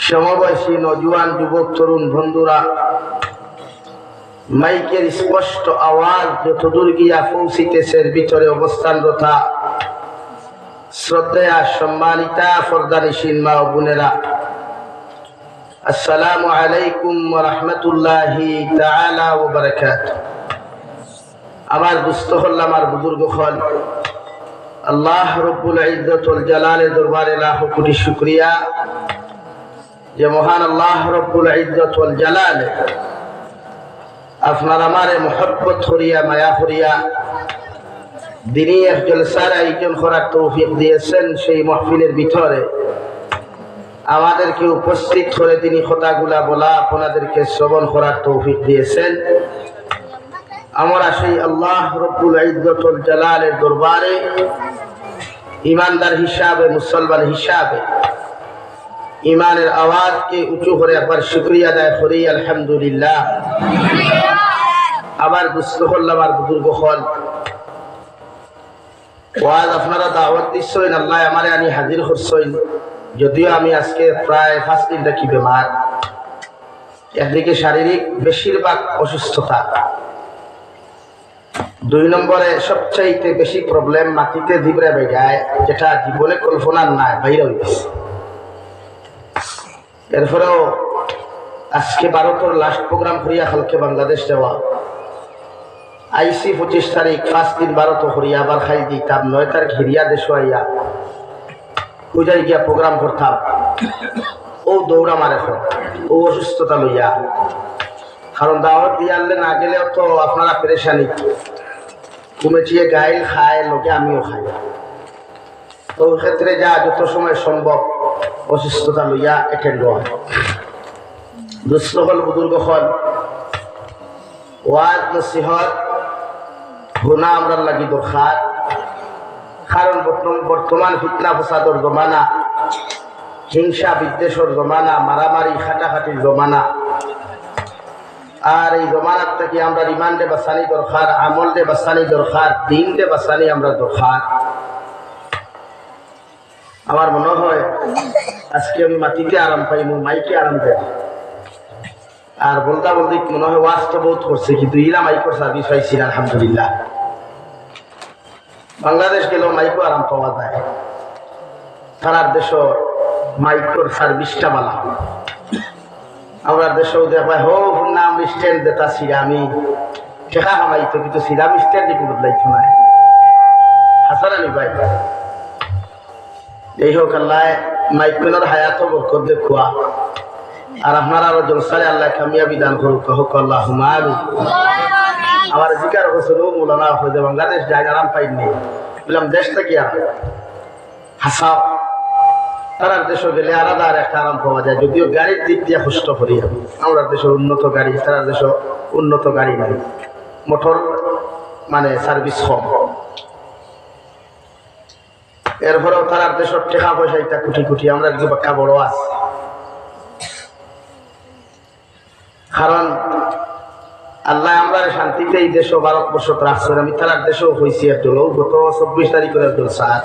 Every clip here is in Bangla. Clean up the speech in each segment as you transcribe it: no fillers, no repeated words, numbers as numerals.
সমবয়সী নজওয়ান যুবক তরুণ বন্ধুরা, মাইকের স্পষ্ট আওয়াজ যতদূর গিয়া পৌঁছিতেছে ভিতরে অবস্থানরতা শ্রদ্ধেয়া সম্মানিতা পর্দানিশীন মা ও বোনেরা, আসসালামু আলাইকুম ওয়া রাহমাতুল্লাহি তাআলা ওয়া বারাকাতুহু। আমার দুস্থ হল, আমার বুজুর্গ হল, আল্লাহ রব্বুল ইজ্জত ওয়াল জালালের দরবারে লাখো কোটি শুকরিয়া যে মহান আল্লাহ রব্বুল ইজ্জত ওয়াল জালালে আপনার আমারে মুহাব্বত করিয়া মায়া করিয়া দিনী এক জলসার আয়োজন করার তৌফিক দিয়েছেন। সেই মাহফিলের ভিতরে আমাদেরকে উপস্থিত করে তিনি কথাগুলা বলা, আপনাদেরকে শ্রবণ করার তৌফিক দিয়েছেন। আমরা সেই আল্লাহ রব্বুল ইজ্জত ওয়াল জালালের দরবারে ইমানদার হিসাবে, মুসলমান হিসাবে ইমানের আওয়াজকে উঁচু করে একবার শুকরিয়া আদায় করি, আলহামদুলিল্লাহ। আবার দুস্থ হল, আমার বুজুর্গ হল, ওয়াজ আপনারা দাওয়াত দিচ্ছেন, আল্লাহ আমারে আনি হাজির করছেন। যদিও আমি আজকে প্রায় 5 দিন থাকি বেমার, একদিকে শারীরিক বেশিরভাগ অসুস্থতা, 2 নম্বরে সবচাইতে বেশি প্রবলেম মাটিতে দিবরে বেগায়, যেটা জীবনে কল্পনার নাই বাইরে হয়েছে। এরপরেও আজকে ভারতের লাস্ট প্রোগ্রাম করিয়া কালকে বাংলাদেশ যাওয়া, আইসি 25 তারিখ 5 দিন ভারত করিয়া আবার খাই দিতাম, 9 তারিখ হিরিয়া দেশ আইয়া পূজায় গিয়া প্রোগ্রাম করতাম। ও দৌড়া মারে ও অসুস্থতা লইয়া, কারণ দাওয়াত দিয়ে আনলে না গেলেও তো আপনারা পেরেশানি, কমেটিয়ে গাইল খায়, লোকে আমিও খাই। তো ক্ষেত্রে যা যত সময় সম্ভব অসুস্থতা লইয়া এটেন্ড হয়। দুস্থ হল, বুজুর্গ হল, ওয়াজ নসিহত গুনাহ আমরার লাগি দরকার। কারণ বর্তমান ফিতনা ফসাদর জমানা, হিংসা বিদ্বেষর জমানা, মারামারি খাটাখাটির জমানা। আর এই জমানার থেকে আমরা রিমান্ডে বাঁচানি দরকার, আমল দে বাঁচানি দরকার, দিন দে বাঁচানি আমরা দরকার। আমার মনে হয় আজকে আমি মাটিতে আরাম পাই, মাইকে আরাম দেয়। আর বলতে বলতে মনে হয় ওয়াজ তো বহুত করছে, কিন্তু ইরা মাইকোর সার্ভিস পাইছি না, আলহামদুলিল্লাহ। বাংলাদেশ গেলেও মাইকো আরাম পাওয়া যায়, সারার দেশ মাইকোর সার্ভিসটা বালা। আমরা দেশেও দেখা হো নাম স্ট্যান্ড দেতা সিরা, আমি ঠেকা হামাইতো, কিন্তু সিরাম স্ট্যান্ড একটু বদলাইতো না। হাসান আলী ভাই, এই হোক আল্লাহ মাইকোনের হায়াত বরকত দেখুয়া, আর আপনার আরো জলসারে আল্লাহ কামিয়াবি দান করুক, হোক আল্লাহ হুমায়ুন। আমার জিকার বছর মৌলানা হয়ে বাংলাদেশ যায়, আরাম পাইনি, বললাম দেশ থেকে আর হাসাও। তারার দেশে গেলে আলাদা আর একটা আরাম পাওয়া যায়, যদিও গাড়ির দিক দিয়ে কষ্ট করি আমি। আমরা দেশের উন্নত গাড়ি, তারার দেশে উন্নত গাড়ি নাই, মোটর মানে সার্ভিস কম। এরপরেও তারার দেশের টাকা পয়সা এটা কোটি কোটি, আমরা কি বাক্কা বড় আছে। কারণ আল্লাহ আমরা শান্তিতে এই দেশ ভারতবর্ষ রাখছেন। আমি তারার দেশেও হয়েছি একদল, গত 24 তারিখের একদল সাথ,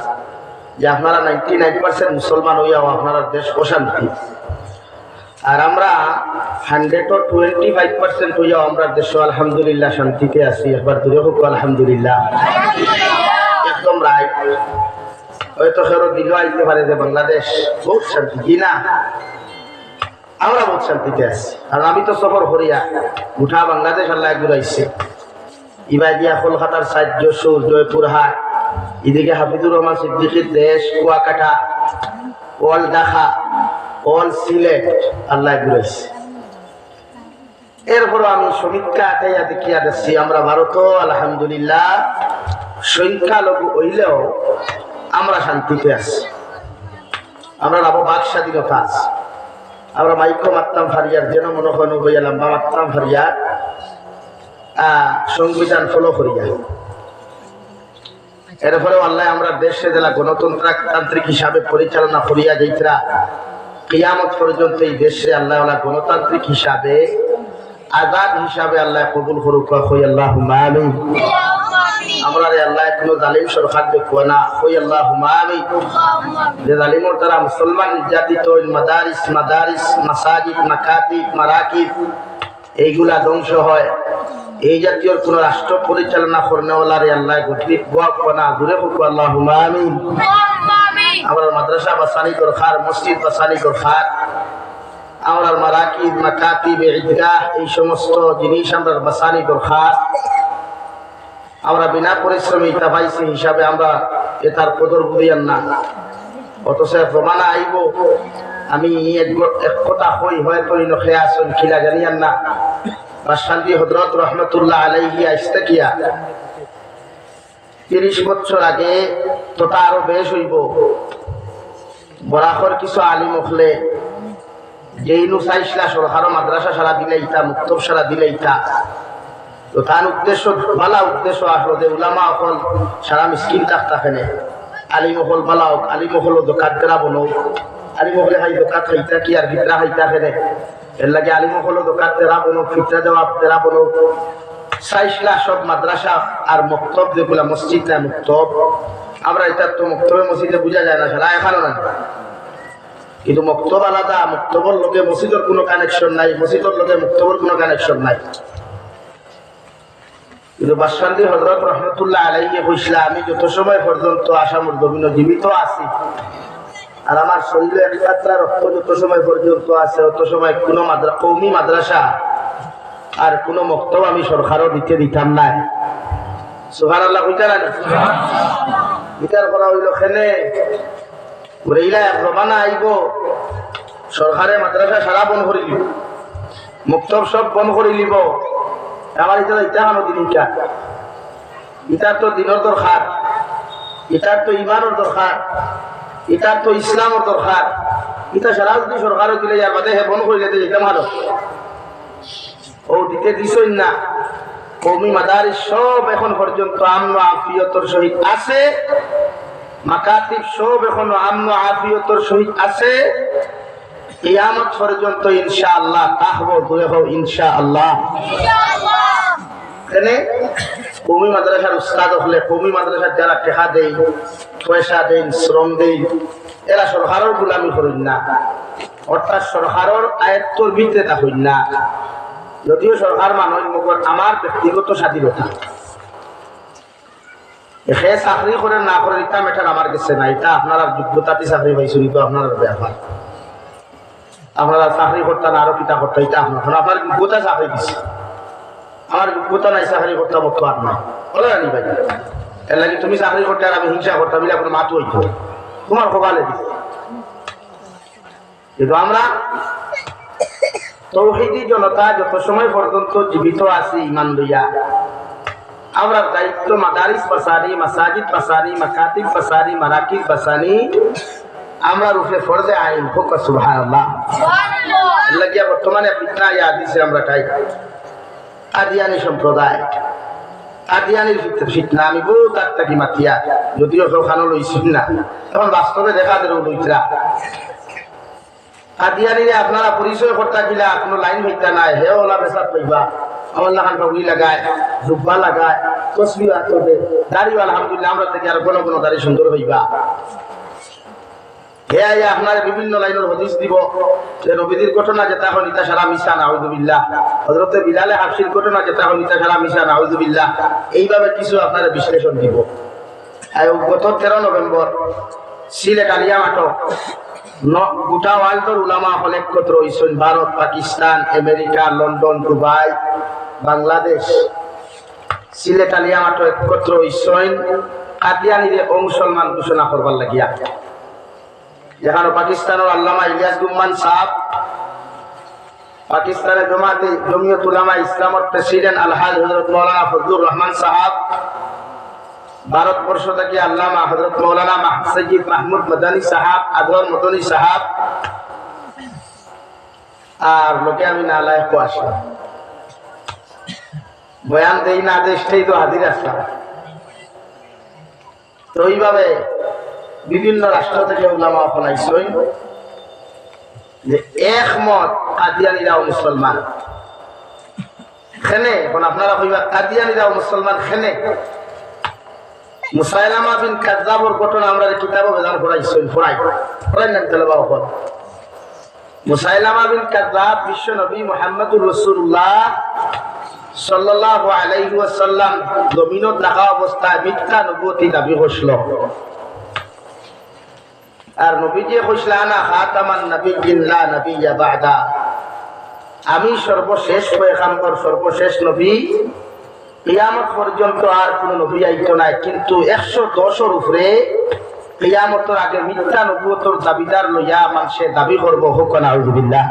যে আপনারা 99% মুসলমান হইয়াও আপনারা দেশ অশান্তি, আর আমরা 125% হইয়াও আমরা দেশ আলহামদুলিল্লাহ শান্তিতে আছি। একবার দূরে হোক আলহামদুলিল্লাহ, একদম রাইট। হয়তো ফেরত দিল আইতে পারে যে বাংলাদেশ বহুত শান্তি, কি না? আমরা বহুত শান্তিতে আছি। আর আমি তো সফর করিয়া উঠা বাংলাদেশ আল্লাহ ঘুরাইছে, ইবাদিয়া কলকাতার সাইড, যশোর, জয়পুরহাট, এদিকে হাফিজুর রহমান সিদ্দিকীর দেশ, কুয়াকাটা, অল ঢাকা, অল সিলেট আল্লাহ ঘুরাইছে। এরপরও আমি সমীক্ষা আটাইয়া দেখিয়া দেখছি আমরা ভারতও আলহামদুলিল্লাহ সংখ্যালঘু হইলেও আমরা শান্তিতে আছি, আমরা বাক স্বাধীনতা আছে। আমরা মাইকো মারতাম ফারিয়ার, যেন মনে হয় নবইয়া লম্বা মারতাম ফারিয়ার, সংবিধান ফলো করিয়া। এরপরেও আল্লাহ আমরা দেশে জেলা গণতান্ত্রিক হিসাবে পরিচালনা করিয়া যাইতরা কিয়ামত পর্যন্ত এই দেশে আল্লাহ গণতান্ত্রিক হিসাবে, আজাদ হিসাবে আল্লাহ কবুল করুক, আল্লাহুম্মা আমিন। আমরা রে আল্লাহ কোনো জালিম সরকার দেখবো না ওই আল্লাহুম্মা আমিন যে জালিমর তারা মুসলমান নির্যাতিত মাদারিস মাদারিস মাসাজিদ মাকাতিব মারাকিব এইগুলা ধ্বংস হয় এই জাতীয় কোন রাষ্ট্র পরিচালনা করনেওয়ালা রে আল্লাহ গতিক গোয়া দূরে হোক আল্লাহুম্মা আমিন আমরা মাদ্রাসা বাসানি দরকার মসজিদ বাসানি দরকার আমরা মারাকিব মাকাতিব ঈদগাহ এই সমস্ত জিনিস আমরা বাসানি দরকার আমরা বিনা পরিশ্রমে ইটা পাইছি হিসাবে আমরা এটার কদর বুঝিয়ান না অথচ প্রমাণ আইব আমি এক কথা হই হয়তো খেয়া আসুন খিলা জানিয়ান না বাদশাহী হযরত রহমতুল্লাহ আলাইহি আইস্তাকিয়া 30 বছর আগে তোটা আরো বেশ হইব বরাখর কিছু আলিম হলে যেইনু চাইছিলা সরকারও মাদ্রাসা সারা দিলে ইটা মুক্তব সারা দিলে ইটা তো তার উদ্দেশ্য ভালা উদ্দেশ্য আসলো যে উলামা অকল সারা মিসকিন থাকেনে আলিম অকল ভালা হোক আলিম অকল দোকাত দেরা বনো আলিম অকলে খাই দোকাত খাইতা কি আর ভিতরা খাইতা খেনে এর লাগে আলিম অকল দোকাত দেরা বনো ফিতরা দেওয়া দেরা বনো চাইছিলা সব মাদ্রাসা আর মক্তব যেগুলা মসজিদ না মুক্তব আমরা এটা তো মক্তবে মসজিদে বোঝা যায় না সারা এখানো না কিন্তু মক্তব আলাদা মক্তবর লগে মসজিদের কোনো কানেকশন নাই মসজিদের লগে মক্তবর কোনো কানেকশন নাই কিন্তু বাদশাহী হযরত রহমতুল্লাহ আলাইহি কইছিলা আমি যত সময় পর্যন্ত আসামর জমিনে জীবিত আছি আর আমার শরীরে এক কাতরা রক্ত যত সময় পর্যন্ত আছে তত সময় কোনো কওমি মাদ্রাসা আর কোনো মক্তব আমি সরকারও দিতাম না সুবহানাল্লাহ কইতা না বিচার করা হইল খেনে ঘুরাইলা রবানা আইব সরকারে মাদ্রাসা সারা বন্ধ করে দিব মক্তব সব বন্ধ করে দিব আমার এটা ইতাহানো দিনটা ইটার তো দিনের দরকার এটার তো ইমানের দরকার এটার তো ইসলামের দরকার এটা সারা যদি সরকারও দিলে যার বাদে হে বন্ধ করে যেতে যেতে ভালো ও দিতে দিছই না কওমি মাদারিস সব এখন পর্যন্ত আমন আফিয়তর সহিত আছে মাকাতিব সব এখন আমন আফিয়তর সহিত আছে কিয়ামত পর্যন্ত ইনশাআল্লাহ তাহব দূরে হোক ইনশাআল্লাহ এখানে কওমি মাদ্রাসার উস্তাদ হলে কওমি মাদ্রাসার যারা টাকা দেয় পয়সা দেন শ্রম দেয় এরা সরকারের গোলামি করেন না অর্থাৎ সরকারের আয়ত্তর ভিতরে তা হইন না যদিও সরকার মানুষ মগর আমার ব্যক্তিগত স্বাধীনতা সে চাকরি করে না করে এটা মেটার আমার কাছে না এটা আপনারা যোগ্যতাতে চাকরি পাইছেন তো আপনার ব্যাপার আপনারা চাকরি করতেন আরো কিতা করতে এটা আপনার যোগ্যতা চাকরি দিচ্ছে আমার যোগ্যতা নাই চাকরি করতাম মতো আর নাই বলে জানি ভাই এর লাগে তুমি চাকরি করতে আর আমি হিংসা করতাম বলে আপনার মাতো হইতো তোমার কপালে দিচ্ছে কিন্তু আমরা তৌহিদি জনতা যত সময় পর্যন্ত জীবিত আছি ইমান লইয়া আমরা দায়িত্ব মাদারিস বাসানি মাসাজিদ বাসানি মাকাতিব বাসানি মারাকিব বাসানি আমরা রূপে ফরজে আইন হোক সুবহানাল্লাহ সুবহানাল্লাহ লাগিয়া বর্তমানে ফিতনা ইয়া হাদিসে আমরা খাই কাদিয়ানী সম্প্রদায় কাদিয়ানির ফিতনা আমি বহুত আত্মাকি মাতিয়া যদিও সখানো লইছি না এখন বাস্তবে দেখা দিল লইতরা কাদিয়ানিরে আপনারা পরিচয় করতে গিলা কোনো লাইন হইতা নাই হে ওলা বেসাত পাইবা আমার লাগান পাগড়ি লাগায় জুব্বা লাগায় তসবিহ হাতে দাড়িও আলহামদুলিল্লাহ আমরা থেকে আর কোনো কোনো দাড়ি সুন্দর হইবা হে আইয়া আপনার বিভিন্ন লাইনের হদিস দিব যে নবীদের ঘটনা যেটা হল ইতা সারা মিশা নাউযুবিল্লাহ হযরতে বিলালে হাবশির ঘটনা যেটা হল ইতা সারা মিশা নাউযুবিল্লাহ এইভাবে কিছু আপনারা বিশ্লেষণ দিব আর গত 13 নভেম্বর সিলেট আলিয়া মাঠ গোটা ওয়ার্ল্ডের উলামা হল একত্র হইছেন Bharat Pakistan America London Dubai Bangladesh Sylhet Aliya মাঠ একত্র হইছেন কাদিয়ানিরে মুসলমান ঘোষণা করবার লাগিয়া যেখানে পাকিস্তানের আল্লামা ইলিয়াস গুম্মান সাহেব পাকিস্তানের জামাতে জমিয়ত উলামা ইসলামের প্রেসিডেন্ট আলহাজ হযরত মাওলানা ফজলুর রহমান সাহেব ভারতবর্ষ থেকে আল্লামা হযরত মাওলানা সৈয়দ মাহমুদ মাদানী সাহেব আজহর মদনী সাহেব আর লোকে আমি না লায়ক আসলাম বয়ান দেই না দেশটাই তো হাজির আসলাম তো এইভাবে বিভিন্ন রাষ্ট্র থেকে উলামা ফলাইছেন যে একমত কাদিয়ানীরাও মুসলমান খেনে এখন আপনারা কইবা কাদিয়ানীরাও মুসলমান খেনে মুসাইলামা বিন কাযযাবের ঘটনা আমরা কিতাবে বেজান পড়াই না তেলাবা হল। মুসাইলামা বিন কাযযাব বিশ্ব নবী মুহাম্মদুর রাসূলুল্লাহ সাল্লাল্লাহু আলাইহি ওয়াসাল্লাম জমিনত থাকা অবস্থায় মিথ্যা নবুয়তি দাবি করছিল। আর নবীজি কইছিল আনা খাতামান নাবিয়্যিন লা নাবিয়্যা বা'দা, আমি সর্বশেষ পয়গম্বর সর্বশেষ নবী, কিয়ামত পর্যন্ত আর কোন নবী আইতো না। কিন্তু 110 উপরে কিয়ামতের আগে মিথ্যা নবুয়তের দাবিদার লইয়া মানুষে দাবি করব। হোক নাউযুবিল্লাহ।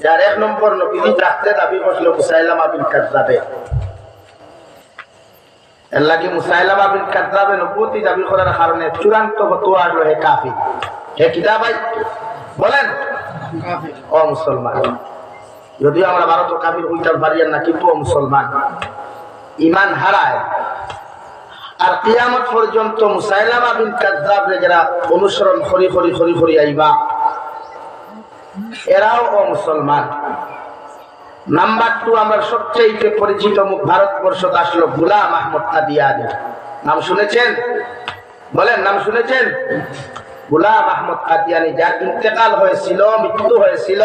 যার 1 নম্বর নবীজি রাখতে দাবি করছিল মুসাইলামা বিন কাযযাবে। এর লাগি মুসাইলামা বিন কাযযাবে নবুয়তি দাবি করার কারণে চূড়ান্ত ফতোয়া হলো হে কাফির। হে কিতা ভাই বলেন কাফির ও মুসলমান। যদিও আমরা ভারত কাফির হইতে পারি না, কিন্তু ও মুসলমান ঈমান হারায়। আর কিয়ামত পর্যন্ত মুসাইলামা বিন কাযযাবরে যারা অনুসরণ করি আইবা, এরাও ও মুসলমান। নাম্বার 2, আমরা সবচেয়ে পরিচিত মুখ ভারতবর্ষ আসলো গোলাম আহমদ কাদিয়ানী। নাম শুনেছেন? বলেন নাম শুনেছেন? গোলাম আহমদ কাদিয়ানী, যার ইন্তেকাল হয়েছিল, মৃত্যু হয়েছিল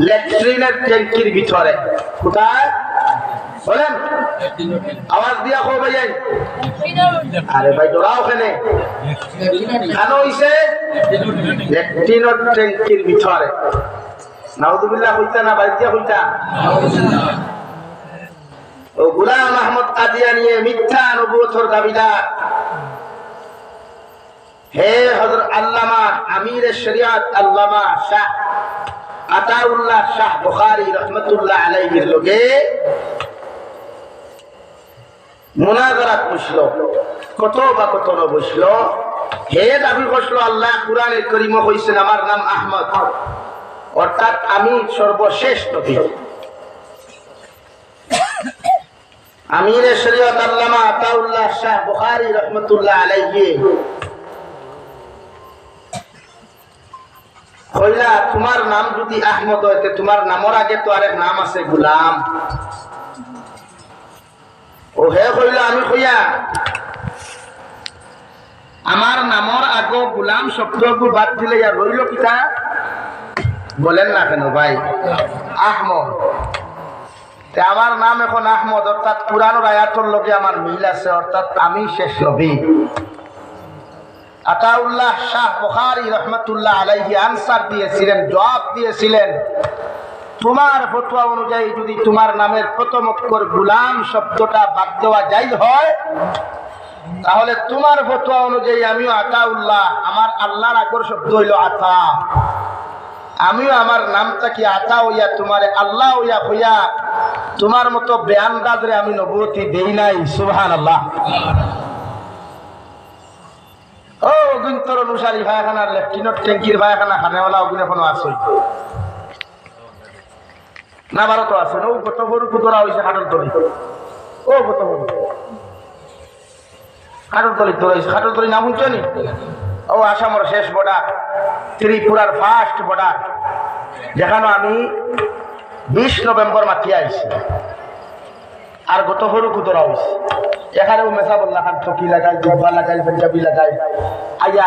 ল্যাট্রিনের ট্যাঙ্কির ভিতরে। কোথায় বলেন? আওয়াজ দিয়া কো ভাই। আরে ভাই ডরাও ওখানে কেন হইছে? ল্যাট্রিনের ট্যাঙ্কির ভিতরে। নাউযুবিল্লাহ হইতা না বাইতিয়া হইতা? ও গোলাম আহমদ কাদিয়ানী মিথ্যা নবুয়তের দাবিদার। হে হযরত আল্লামা আমির শরিয়ত আল্লামা শাহ আতাউল্লাহ শাহ বুখারী রাহমাতুল্লাহ আলাইহির লগে মুনাজারাত বসলো, কত বসলো। হে দাবি করছিল আল্লাহ কুরআনে কারীমে কইছেন আমার নাম আহমদ, অর্থাৎ আমি সর্বশেষ নবী। আমির শরিয়ত আল্লামা আতাউল্লাহ শাহ বুখারী রাহমাতুল্লাহ আলাইহি কইলা তোমার নাম যদি আহমদ হইতে তোমার নামের আগে তো আরেক নাম আছে গোলাম। ও হে কইলা আমি কইয়া আমার নামের আগে গোলাম শব্দকে বাদ দিলে আর রইল কিতা? বলেন না কেন ভাই? আহমদ। আমার নাম এখন আহমদ, অর্থাৎ কুরআনের আয়াতের লগে আমার মিল আছে, অর্থাৎ আমি শেষ নবী। আতাউল্লাহ শাহ বুখারী রাহমাতুল্লাহ আলাইহি আনসার দিয়েছিলেন, জবাব দিয়েছিলেন, তোমার ফতোয়া অনুযায়ী যদি তোমার নামের প্রথম অক্ষর গোলাম শব্দটা বাদ দেওয়া জায়েজ হয়, তাহলে তোমার ফতোয়া অনুযায়ী আমিও আতাউল্লাহ, আমার আল্লাহর আগর শব্দ হইল আতা, আমিও আমার নামটা কি আতা হইয়া তোমারে আল্লাহ হইয়া হইয়া তোমার মতো বেআন্দাজরে আমি নবুয়তি দেই নাই। সুবহানাল্লাহ। ও গুন্তর অনুসারী ভাইখানার লেফটিনেন্ট ট্যাঙ্কির ভাইখানা খানেওয়ালা ওগুলো এখনো আছে না? ভারত আছে না? ও কত বড় কুতরা হয়েছে খাটলতলি। ও কত বড় খাটলতলি তোরা হয়েছে। খাটলতলি নাম শুনছ নি? ও আসামের শেষ বর্ডার, ত্রিপুরার ফার্স্ট বর্ডার, যেখানে আমি 20 নভেম্বর মাতিয়ে আইছি। আর গত সরু কুতরা হয়েছে এখানেও মেসা বল্লা খান চকি লাগাই, জব্বা লাগাই, পাঞ্জাবি লাগাই আইয়া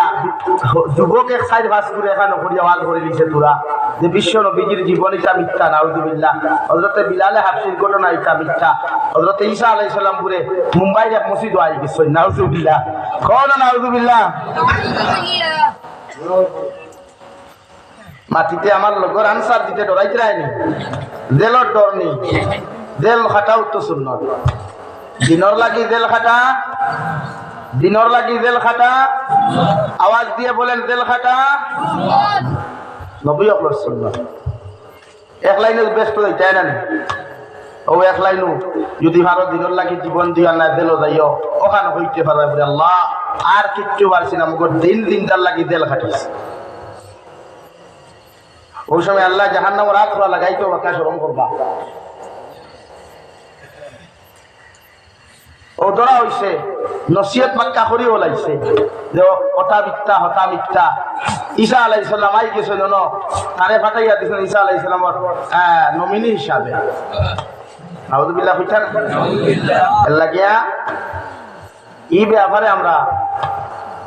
যুবক এক সাইড ভাস করে এখানে করি আওয়াজ করে দিছে তোরা যে বিশ্ব নবীজির জীবন ইটা মিথ্যা। নাউযুবিল্লাহ। হযরতে বিলালে হাবশির ঘটনা ইটা মিথ্যা। হযরতে ঈসা আলাইহিস সালাম পুরে মুম্বাইর এক মসজিদ আই গেছে। নাউযুবিল্লাহ। কোন নাউযুবিল্লাহ। মাটিতে আমার লগর আনসার দিতে ডরাইতে রায়নি, জেলর ডর নেই। জেল খাটাও তো সুন্নত। দিনর লাগি জেল খাটা, দিনর লাগি জেল খাটা। আওয়াজ দিয়ে বলেন জেল খাটা নবী আকরাম সুন্নত। এক লাইনে ব্যস্ত যাইতে না ও এক লাইনও যদি ভালো দিনর লাগি জীবন দিয়া না জেল যাইও ওখানে হইতে পারবে আল্লাহ আর কিচ্ছু পারছি না। মুখ দিন দিনটার লাগি জেল খাটিস। ওই সময় আল্লাহ জাহান্নামের রাত খোলা লাগাইতো বাক্কা শরম করবা। ও ধরা হইছে নসিহত মাক্কা করি ওলাইছে যে কথা মিথ্যা হতা মিথ্যা। ঈসা আলাইহিস সালাম আই গেছিল ন, তারে ফাটাইয়া দিছেন ঈসা আলাইহিস সালামর নমিনি হিসাবে। নাউযুবিল্লাহ। হইতা না লাগিয়া এই ব্যাপারে আমরা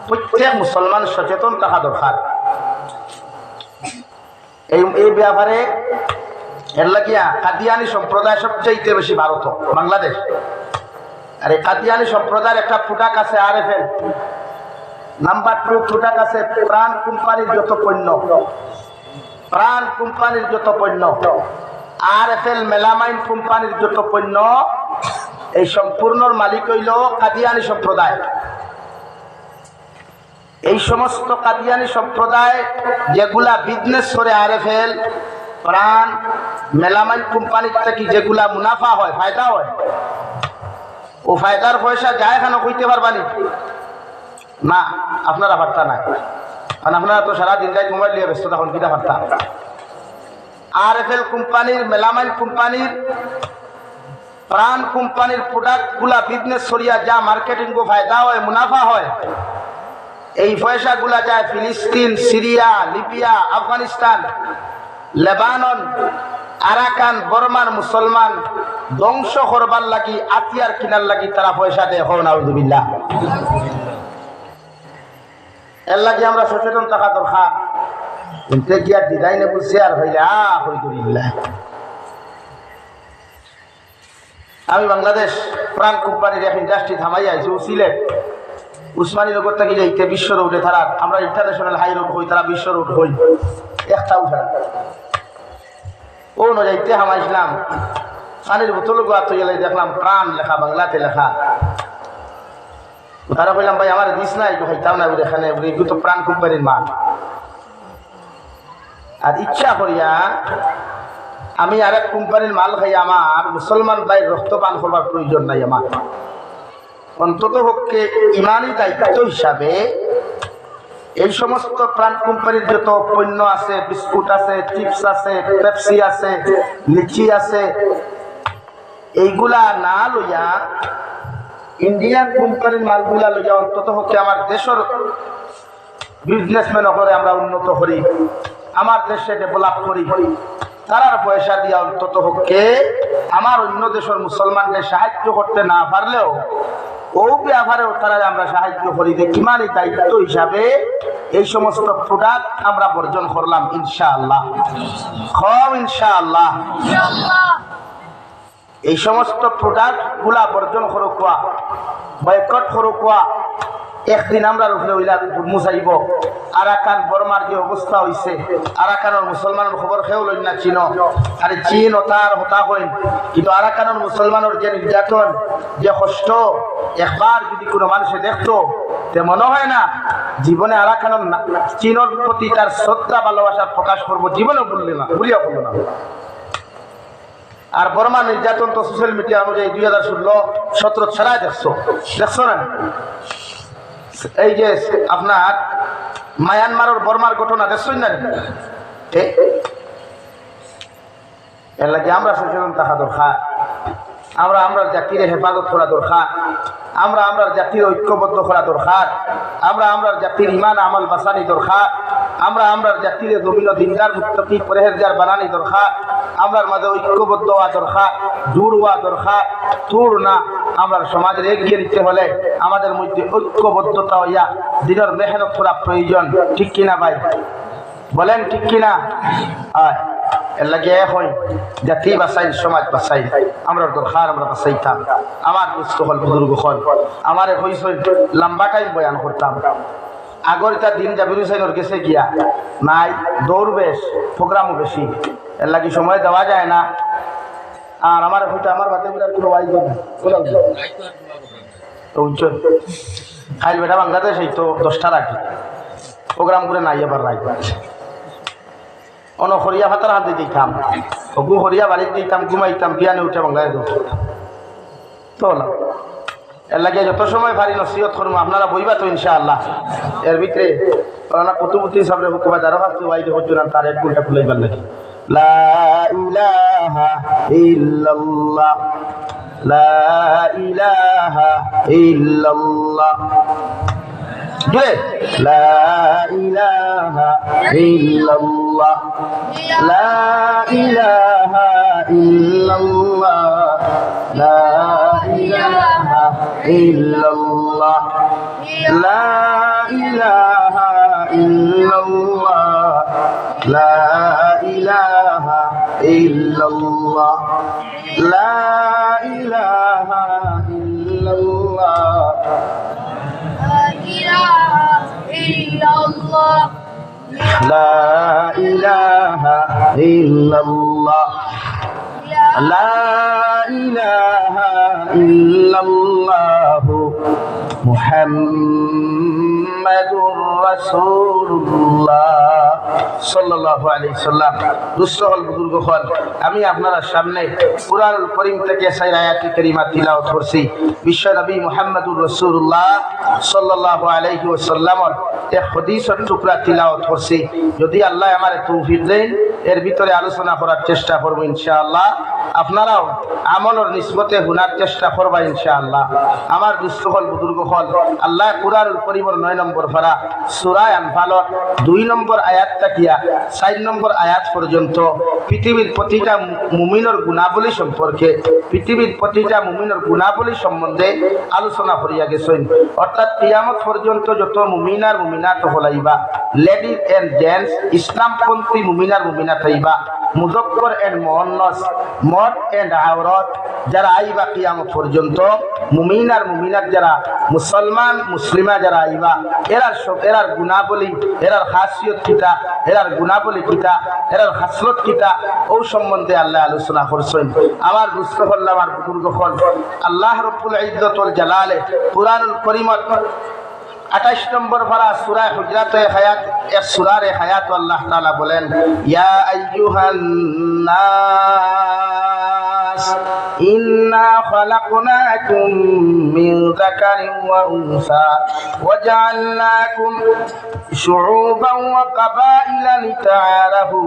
প্রত্যেক মুসলমান সচেতন থাকা দরকার। এই ব্যাপারে এর লাগিয়া কাদিয়ানি সম্প্রদায় সবচেয়ে বেশি ভারত বাংলাদেশ। আর এই কাদিয়ানি সম্প্রদায়ের একটা প্রোডাক্ট আছে RFL, নাম্বার 2 প্রোডাক্ট আছে প্রাণ কোম্পানির যত পণ্য, প্রাণ কোম্পানির যত পণ্য, RFL মেলামাইন কোম্পানির যত পণ্য, এই সম্পূর্ণর মালিক হইল কাদিয়ানি সম্প্রদায়। এই সমস্ত কাদিয়ানি সম্প্রদায় যেগুলা বিজনেস করে RFL প্রাণ মেলামাইন কোম্পানির থেকে যেগুলা মুনাফা হয়, ফায়দা হয়, ও ফায়দার পয়সা যায় কেন কইতে পারবানি না? আপনারা পারতা না, কারণ আপনারা তো সারাদিন যাই মোবাইল নিয়ে ব্যস্ত, তখন কিনা পারতা। RFL কোম্পানির মেলামাইন কোম্পানির প্রাণ কোম্পানির প্রোডাক্টগুলা বিজনেস করিয়া যা মার্কেটিং গো ফায়দা হয়, মুনাফা হয়, এই পয়সাগুলা যায় ফিলিস্তিন, Syria, Libya, Afghanistan, Lebanon, Arakan, বর্মার মুসলমান ধ্বংস করবার লাগি, আতিয়ার কিনার লাগি তারা পয়সা দেয়। হন আউযুবিল্লাহ। এর লাগি আমরা সচেতন থাকা দরকার। কিন্তু কি আর ডিজাইনে বুঝছে আর হইলে আলহামদুলিল্লাহ। আমি বাংলাদেশ প্রাণ কোম্পানির এক ইন্ডাস্ট্রি থামাই আইছি সিলেট উসমানী নগর থেকে যাইতে বিশ্ব রোডে তারা, আমরা ইন্টারন্যাশনাল হাই রোড হই, তারা বিশ্ব রোড হই, একটাও ছাড়া ও যাইতে হামাইছিলাম। পানির বোতল গোয়া তৈরি দেখলাম প্রাণ লেখা, বাংলাতে লেখা। তারা বললাম ভাই আমার দিস না, একটু খাইতাম না, এখানে এগুলো তো প্রাণ কোম্পানির মাল। আর ইচ্ছা করিয়া আমি আর এক কোম্পানির মাল খাই, আমার মুসলমান ভাই রক্ত পান করবার প্রয়োজন নাই। আমার অন্তত পক্ষে ইমানি দায়িত্ব হিসাবে এই সমস্ত প্রাণ কোম্পানির যত পণ্য আছে, বিস্কুট আছে, চিপস আছে, পেপসি আছে, লিচি আছে, এইগুলা না লইয়া ইন্ডিয়ান কোম্পানির মালগুলা লইয়া অন্তত পক্ষে আমার দেশের বিজনেসম্যান করে আমরা উন্নত করি, আমার দেশে ডেভেলপ করি। তারার পয়সা দিয়া অন্তত পক্ষে আমার অন্য দেশের মুসলমানদের সাহায্য করতে না পারলেও ও ব্যাপারেও তারা আমরা সাহায্য করি। ইমানি দায়িত্ব হিসাবে এই সমস্ত প্রোডাক্ট আমরা বর্জন করলাম ইনশাআল্লাহ। ইনশাআল্লাহ এই সমস্ত প্রোডাক্ট গুলা বর্জন করো কোয়া, বয়কট করো কোয়া। একদিন আমরা রুখলে ওইলা মুসাইব। আরাকান বর্মার যে অবস্থা হয়েছে, আরাকানের মুসলমানের খবর খেয়েও লইন না চীন, আরে চীন ওতার হতা হইন, কিন্তু আরাকানের মুসলমানের যে নির্যাতন, যে কষ্ট একবার যদি কোনো মানুষে দেখতো, তে মনে হয় না জীবনে আরাকানের চীনের প্রতি তার শ্রদ্ধা ভালোবাসা প্রকাশ করবো, জীবনে বললে না, ভুলিয়া বললো না। আর বর্মা নির্যাতন তো সোশ্যাল মিডিয়া অনুযায়ী 2016-17 ছাড়াই দেখছো না? এই যে আপনার মায়ানমারের বর্মার ঘটনা দেখছই না? এর লাগে আমরা সচেতন থাকা দরকার। আমরা জাতির হেফাজত করা দরকার, আমরা জাতির ঐক্যবদ্ধ করা দরকার, আমরা জাতির ইমান আমল বাঁচানি দরকার, আমরা জাতির জমিন দিনদার মুত্তাকি পরহেজগার বানানি দরকার, আমরার মাঝে ঐক্যবদ্ধ হওয়া দরকার, দূর হওয়া দরকার। দূর না, আমরা সমাজের এগিয়ে নিতে হলে আমাদের মধ্যে ঐক্যবদ্ধতা হইয়া দিনের মেহনত করা প্রয়োজন। ঠিক কিনা ভাই বলেন? ঠিক কিনা? এর লাগে এখন জাতি বাঁচাই, সমাজ বাঁচাই, আমরা দরকার আমরা বাঁচাইতাম। আমার দুস্থ হল বুজুর্গ হল, আমার হইস লম্বা টাইম বয়ান করতাম। আগর এটা দিন জাবির হুসাইনের গেছে গিয়া নাই, দৌড় বেশ, প্রোগ্রামও বেশি, এর লাগে সময় দেওয়া যায় না। আর আমার হইতে আমার বাতে কোনো ওয়াইজ খাইল বেটা বাংলাদেশ এই তো 10টার আগে প্রোগ্রাম করে নাই, এবার রায় অন হরিয়া ভাতার হাতে দিতাম, গু হরিয়া বাড়িতে দিতাম, ঘুমাইতাম, বিয়ানে উঠে বাংলাদেশ তো না। এর লাগে যত সময় ভারী নসিহত করবো, আপনারা বইবা তো ইনশাআল্লাহ। এর ভিতরে কুতুবুদ্দিন সাহেবের হুকুমা যারা ভাবছে ওয়াইদে হচ্ছে না, তার এক ঘন্টা খুলাইবার লাগে। লা ইলাহা ইল্লাল্লাহ, লা ইলাহা ইল্লাল্লাহ, লা ইলাহা ইল্লাল্লাহ, লা ইলাহা ইল্লাল্লাহ, লা ইলাহা ইল্লাল্লাহ লা ইলাহা ইল্লাল্লাহ লা ইলাহা ইল্লাল্লাহ লা ইলাহা ইল্লাল্লাহ লা ইলাহা ইল্লাল্লাহ লা ইলাহা ইল্লাল্লাহ মুহাম্মাদুর রাসূলুল্লাহ সাল্লাল্লাহু আলাইহি সাল্লাম। দুস্থল বুজুর্গ হল, আমি আপনার সামনে কুরআনুল কারীম থেকে 4 আয়াত কারিমা তিলাওয়াত করছি। বিশ্ব নবী মুহাম্মদুর রাসূলুল্লাহ সাল্লাল্লাহু আলাইহি ওয়াসাল্লামের এক হাদিসের টুকরা তিলাওয়াত করছি। যদি আল্লাহ আমারে তৌফিক দেন এর ভিতরে আলোচনা করার চেষ্টা করব ইনশাআল্লাহ। আপনারাও আমলের নিসবতে হুনার চেষ্টা করবা ইনশাআল্লাহ। আমার দুস্থল বুজুর্গ হল, আল্লাহ কুরআনুল কারীমের 9 নম্বর পারা সূরা আনফালের 2 নম্বর আয়াত থেকে 4 নম্বর আয়াত পর্যন্ত পৃথিবীর প্রতিটা মুমিনের গুণাবলী সম্পর্কে, পৃথিবীর প্রতিটা মুমিনের গুণাবলী সম্বন্ধে আলোচনা করিয়া গেছেন। অর্থাৎ কিয়ামত পর্যন্ত যত মুমিনার মুমিনাত হলাইবা, লেডিজ এন্ড জেন্টস, ইসলামপন্থী মুমিনার মুমিনাত হইবা, মুযক্কর এন্ড মুআন্নাস, মর্দ এন্ড আওরাত যারা আইবা কিয়ামত পর্যন্ত, মুমিন আর মুমিনাত যারা, মুসলমান মুসলিমা যারা আইবা, এরার গুণাবলী, এরার খাসিয়ত কিতা, এরার গুণাবলী কিতা, এরার খাসলত কিতা, ও সম্বন্ধে আল্লাহ আলোচনা করছেন। আমার দুস্থ হল, আমার বুজুর্গ হল, আল্লাহ রাব্বুল ইজ্জত ওয়াল জালালে কুরআনুল কারীমের 28 নম্বর পারা সূরা হুজরাতে হায়াত, এক সূরার হায়াত আল্লাহ তাআলা বলেন, ইয়া আইয়ুহান নাস ইন্না খালাকনাকুম মিন যাকারিন ওয়া উনসা ওয়া জাআলনাকুম শুউবান ওয়া কাবাইলা লিতাআরাফু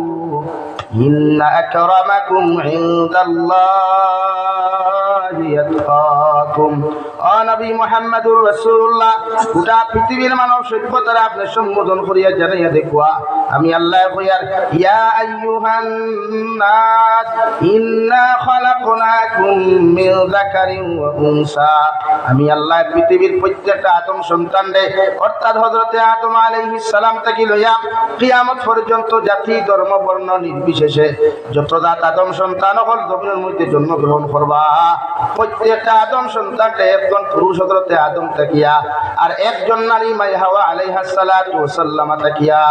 ইন্না আকরামাকুম ইনদাল্লাহি আতকাকুম। ও নবী মুহাম্মদুর রাসূলুল্লাহ, গোটা পৃথিবীর মানব সভ্যতারা আপনি সম্বোধন করিয়া জানাইয়া দেখুয়া, আমি আল্লাহ কইয়ার ইয়া আইয়ুহান নাস ইন্না খালাকনাকুম মিন যাকারিন ওয়া উনসা। আমি আল্লাহ পৃথিবীর প্রত্যেকটা আদম সন্তানরে, অর্থাৎ হযরতে আদম আলাইহিস সালাম থেকে লইয়া কিয়ামত পর্যন্ত জাতি ধর্ম বর্ণ নির্বিশেষে যত জাত আদম সন্তান হল জমিনের মধ্যে জন্মগ্রহণ করবা, প্রত্যেকটা আদম সন্তানকে একজন পুরুষ হযরতে আদম তাকিয়া আর একজন নারী মাই হাওয়া আলাইহাস সালাতু ওয়াস সালাম তাকিয়া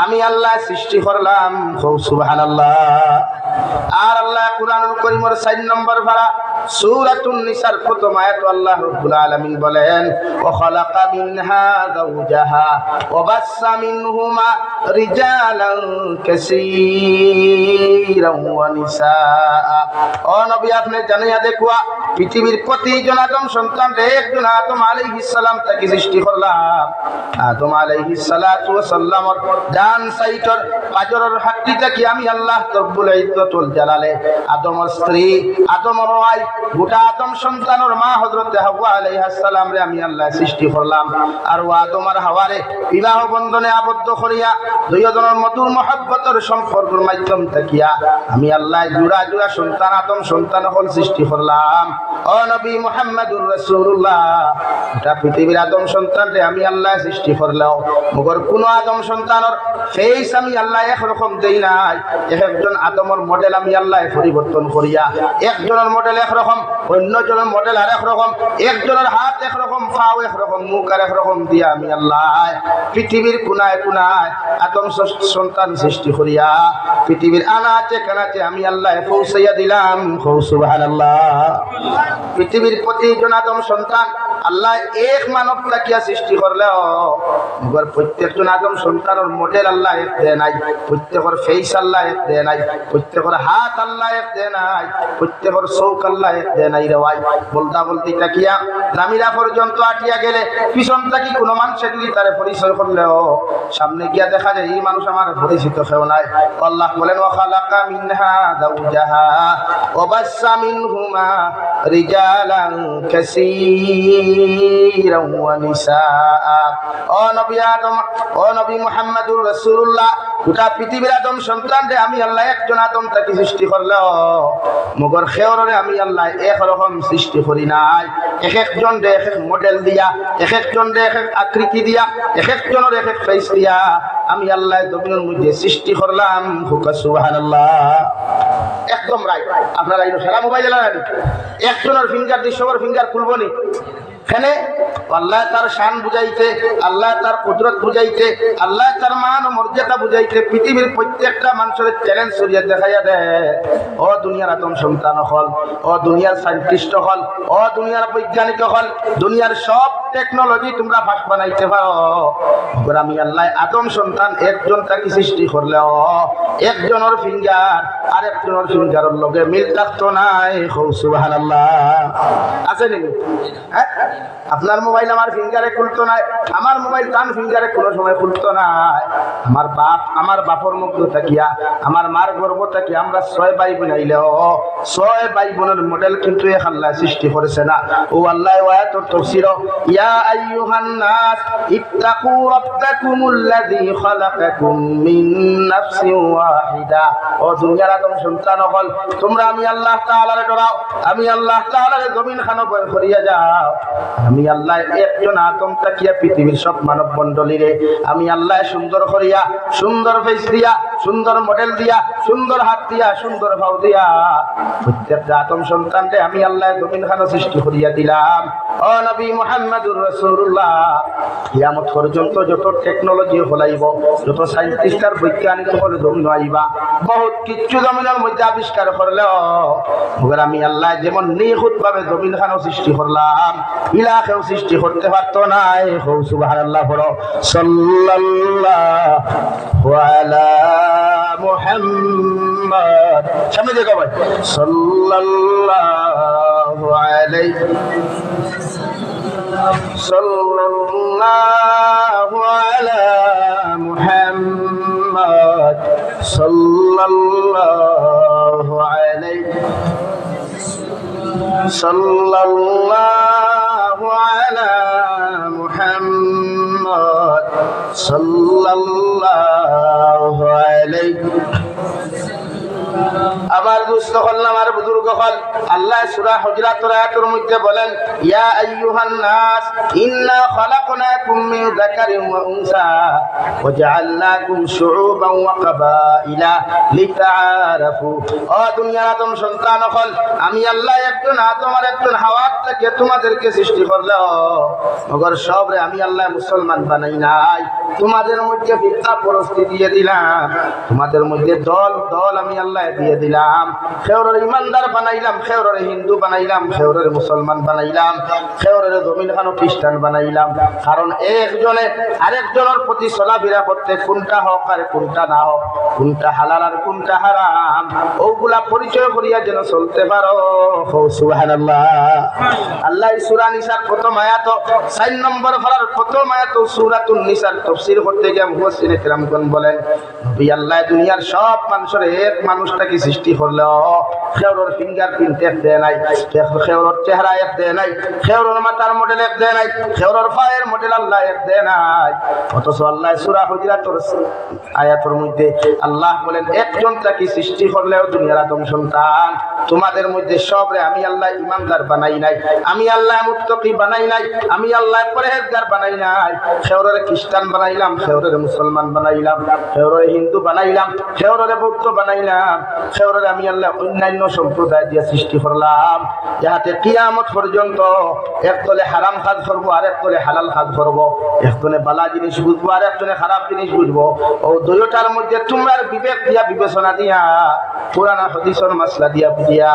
আমি আল্লাহ সৃষ্টি করলাম। সুবহানাল্লাহ। আর আল্লাহ কুরআনুল কারীমের 4 নম্বর পারা সূরাতুন নিসার প্রথম আয়াত আল্লাহ রাব্বুল আলামিন বলেন, ওয়া খালাকা মিনহা যাওজাহা ওয়া বাসসা মিনহুমা রিজালান কাসীরান ওয়া নিসা। ও নবী, আপনি জানিয়া দেখুয়া পৃথিবীর প্রতিজন আদম সন্তান একজন আদম আলাইহিস সালাম তাকে সৃষ্টি করলাম। আদম আলাইহিস সালাতু ওয়াস সালামের ডান সাইডের পাজরের হাড্ডিটা কি আমি আল্লাহ রাব্বুল ইজ্জত ওয়াল জালালে আদমের স্ত্রী, আদমের ওয়াই, গোটা আদম সন্তানের মা হযরতে হাওয়া আলাইহিস সালাম রে আমি আল্লাহ সৃষ্টি করলাম। আর ও আদম আর হাওয়ারে বিবাহ বন্ধনে আবদ্ধ করিয়া দুইজনের মধুর মহব্বতের সম্পর্কের মাধ্যম থাকিয়া আমি আল্লাহ জোড়া জোড়া সন্তান আদম সন্তান হল সৃষ্টি করলাম। ও নবী মুহাম্মদুর রাসূলুল্লাহ, গোটা পৃথিবীর আদম সন্তানরে আমি আল্লাহ সৃষ্টি করলাম, মগর কোন আদম সন্তানের ফেস আমি আল্লাহ একরকম দেই নাই। একজন আদমের মডেল আমি আল্লাহ পরিবর্তন করিয়া, একজনের মডেল একরকম, অন্যজনের মডেল আর একরকম, একজনের হাত একরকম, পাও একরকম, মুখ আর একরকম দিয়া আমি আল্লাহ পৃথিবীর কোনায় কোনায় আদম সন্তান সৃষ্টি করিয়া পৃথিবীর আনাচে কানাচে আমি আল্লাহ পৌঁছাইয়া দিলাম। সুবহানাল্লাহ। পৃথিবীর প্রতিজন আদম সন্তান আল্লাহ এক মানব তাকিয়া সৃষ্টি করলেও প্রত্যেকজন আদম সন্তানের মডেল আল্লাহ এক দেয় নাই, প্রত্যেকের ফেস আল্লাহ এক দেয় নাই, প্রত্যেকের হাত আল্লাহ এক দেয় নাই, প্রত্যেকের চৌক আল্লাহ এক দেয় নাই রে ভাই। বলতা বলতে তাকিয়া নামিরা পর্যন্ত আটিয়া গেলে পিছন থাকি কোনো মানুষে যদি তারে পরিচয় করলেও সামনে গিয়া দেখা যায় এই মানুষ আমার পরিচিত কেউ নাই। আল্লাহ বলেন, ওয়া খালাকা মিনহা যাওজাহা ওয়া বাসসা মিনহুমা রিজালান কাসীরান ওয়া নিসা। ও নবী আদম, ও নবী মুহাম্মদুর রাসূলুল্লাহ, গোটা পৃথিবীর আদম সন্তান রে আমি আল্লাহ একজন আদম তাকে সৃষ্টি করলো মগর খেওরে আমি আল্লাহ একরকম সৃষ্টি করি নাই এক একজন রে এক এক মডেল দিয়া এক একজন রে এক এক আকৃতি দিয়া এক একজনের এক এক ফেস দিয়া আমি আল্লাহ জমিনের মধ্যে সৃষ্টি করলাম সুবহানাল্লাহ একদম রাইট আপনারা এই সারা মোবাইল লাগানি একজনের ফিঙ্গার দিয়ে সবার ফিঙ্গার খুলবো নি এখানে আল্লাহ তার শান বুঝাইতে আল্লাহ তার কুদরত বুঝাইতে আল্লাহ তার মান ও মর্যাদা বুঝাইতে পৃথিবীর প্রত্যেকটা মানুষের চ্যালেঞ্জ সরিয়ে দেখাইয়া দেয় ও দুনিয়ার আদম সন্তান হল ও দুনিয়ার সায়েন্টিস্ট হল ও দুনিয়ার বৈজ্ঞানিক হল দুনিয়ার সব টেকনোলজি তোমরা ফাঁস বানাইতে পারো আমি আল্লাহ আদম সন্তান একজন তাকে সৃষ্টি করলে একজনের ফিঙ্গার আর একজনের ফিঙ্গারের লগে মিল থাকতো নাই সুবহানাল্লাহ আছে নাকি হ্যাঁ আপনার মোবাইল আমার ফিঙ্গারে খুলতো না আমার মোবাইল তার ফিঙ্গারে কোনো সময় খুলতো না আমার বাপর মুগ্ধ থাকিয়া আমার মার গর্ব থাকি আমরা 6 ভাই বোন আইলেও 6 ভাই বোনের মডেল কিন্তু এক আল্লাহ সৃষ্টি করেছে না ও আল্লাহ আয়াতুর তাফসীর ইয়া আইয়ুহান নাস ইত্তাকু রাব্বাকুমুল্লাযী খালাকাকুম মিন নাফসিন ওয়াহিদা ও দুনিয়ার আদম সন্তান হল তোমরা আমি আল্লাহ তাআলারে ডরাও আমি আল্লাহ তাআলারে জমিন খানো ভয় করিয়া যাও আমি আল্লাহ একজন আদম তাকিয়া পৃথিবীর সব মানব মণ্ডলীরে আমি আল্লাহ সুন্দর করিয়া সুন্দর ফেস দিয়া সুন্দর মডেল দিয়া সুন্দর হাত দিয়া সুন্দর ভাব দিয়া প্রত্যেকটা আদম সন্তানকে আমি আল্লাহ জমিন খানো সৃষ্টি করিয়া দিলাম ও নবী মুহাম্মদুর রাসূলুল্লাহ কিয়ামত পর্যন্ত যত টেকনোলজি হলাইব যত সায়েন্টিস্ট আর বৈজ্ঞানিক হলে জমিন আইবা বহুত কিচ্ছু জমিনের মধ্যে আবিষ্কার করলেও মগর আমি আল্লাহ যেমন নিখুঁত ভাবে জমিন খানো সৃষ্টি করলাম ইলাকেও সৃষ্টি করতে পারতো না সুবহানাল্লাহ পড়ো সাল্লাল্লাহু আলা মুহাম্মদ সামনে দেখো ভাই সাল্লাল্লাহু আলাইহি সাল্লাল্লাহু আলা মুহাম্মদ সাল্লাল্লাহু আলাইহি সাল্লাল্লাহু আলা মুহাম্মদ সাল্লাল্লাহু আলাইহি আমার দুস্থ হল আমার বুজুর্গ হল আল্লাহ সূরা হুজুরাতের আয়াতের মধ্যে বলেন ইয়া আইয়ুহান নাস ইন্না খালাকনাকুম মিন যাকারিন ওয়া উনসা ওয়া জাআলনাকুম শুউবান ওয়া কাবাইলা লিতাআরাফু ও দুনিয়ার আদম সন্তান হল আমি আল্লাহ একজন আদম আর একজন হাওয়া থেকে তোমাদেরকে সৃষ্টি করলাম মগর সবরে আমি আল্লাহ মুসলমান বানাই নাই তোমাদের মধ্যে ফিরকা পরস্তি দিয়ে দিলাম তোমাদের মধ্যে দল দল আমি আল্লাহ দিয়ে দিলাম খেওরের ইমানদার বানাইলাম খেওরের হিন্দু বানাইলাম খেওরের মুসলমান বানাইলাম খেওরের জমিন খানো খ্রিস্টান বানাইলাম কারণ একজনে আরেকজনের প্রতি চলাফেরা করতে কোনটা হোক আর কোনটা না হোক কোনটা হালাল আর কোনটা হারাম ওগুলা পরিচয় করিয়া যেন চলতে পারো সুবহানাল্লাহ আল্লাহ সূরা নিসার প্রথম আয়াত 4 নম্বর পারার প্রথম আয়াত সূরাতুন নিসার তাফসীর করতে গিয়ে মুফাসসিরে কেরামগণ বলেন নবী আল্লাহ দুনিয়ার সব মানুষের এক মানুষটাকে সৃষ্টি করলো খেওরের ফিঙ্গারপ্রিন্ট এক দেয় নাই খেওরের চেহারা এক দেয় নাই খেওরের মাথার মডেল এক দেয় নাই খেওরের পায়ের মডেল আল্লাহ এক দেয় নাই অথচ আল্লাহ সূরা হুজুরাতের আয়াতের মধ্যে আল্লাহ বলেন একজন তাকে সৃষ্টি করলেও দুনিয়ার আদম সন্তান তোমাদের মধ্যে সবরে আমি আল্লাহ ইমানদার বানাই নাই আমি আল্লাহ মুত্তাকি বানাই নাই আমি আল্লাহ পরহেজগার বানাই নাই খেওরের খ্রিস্টান বানাইলাম খেওরের মুসলমান বানাইলাম খেওরের হিন্দু বানাইলাম খেওরের বৌদ্ধ বানাইলাম খেওরের আমি আল্লাহ অন্যান্য সম্প্রদায় দিয়ে সৃষ্টি করলাম যাহাতে কিয়ামত পর্যন্ত একদলে হারাম কাজ করবো আর একদলে হালাল কাজ করবো একজনে বালা জিনিস বুঝবো আর একজনে খারাপ জিনিস বুঝবো ও দুইটার মধ্যে তোমরা বিবেক দিয়া বিবেচনা দিয়া পুরানা হাদিসের মাসলা দিয়া বুঝিয়া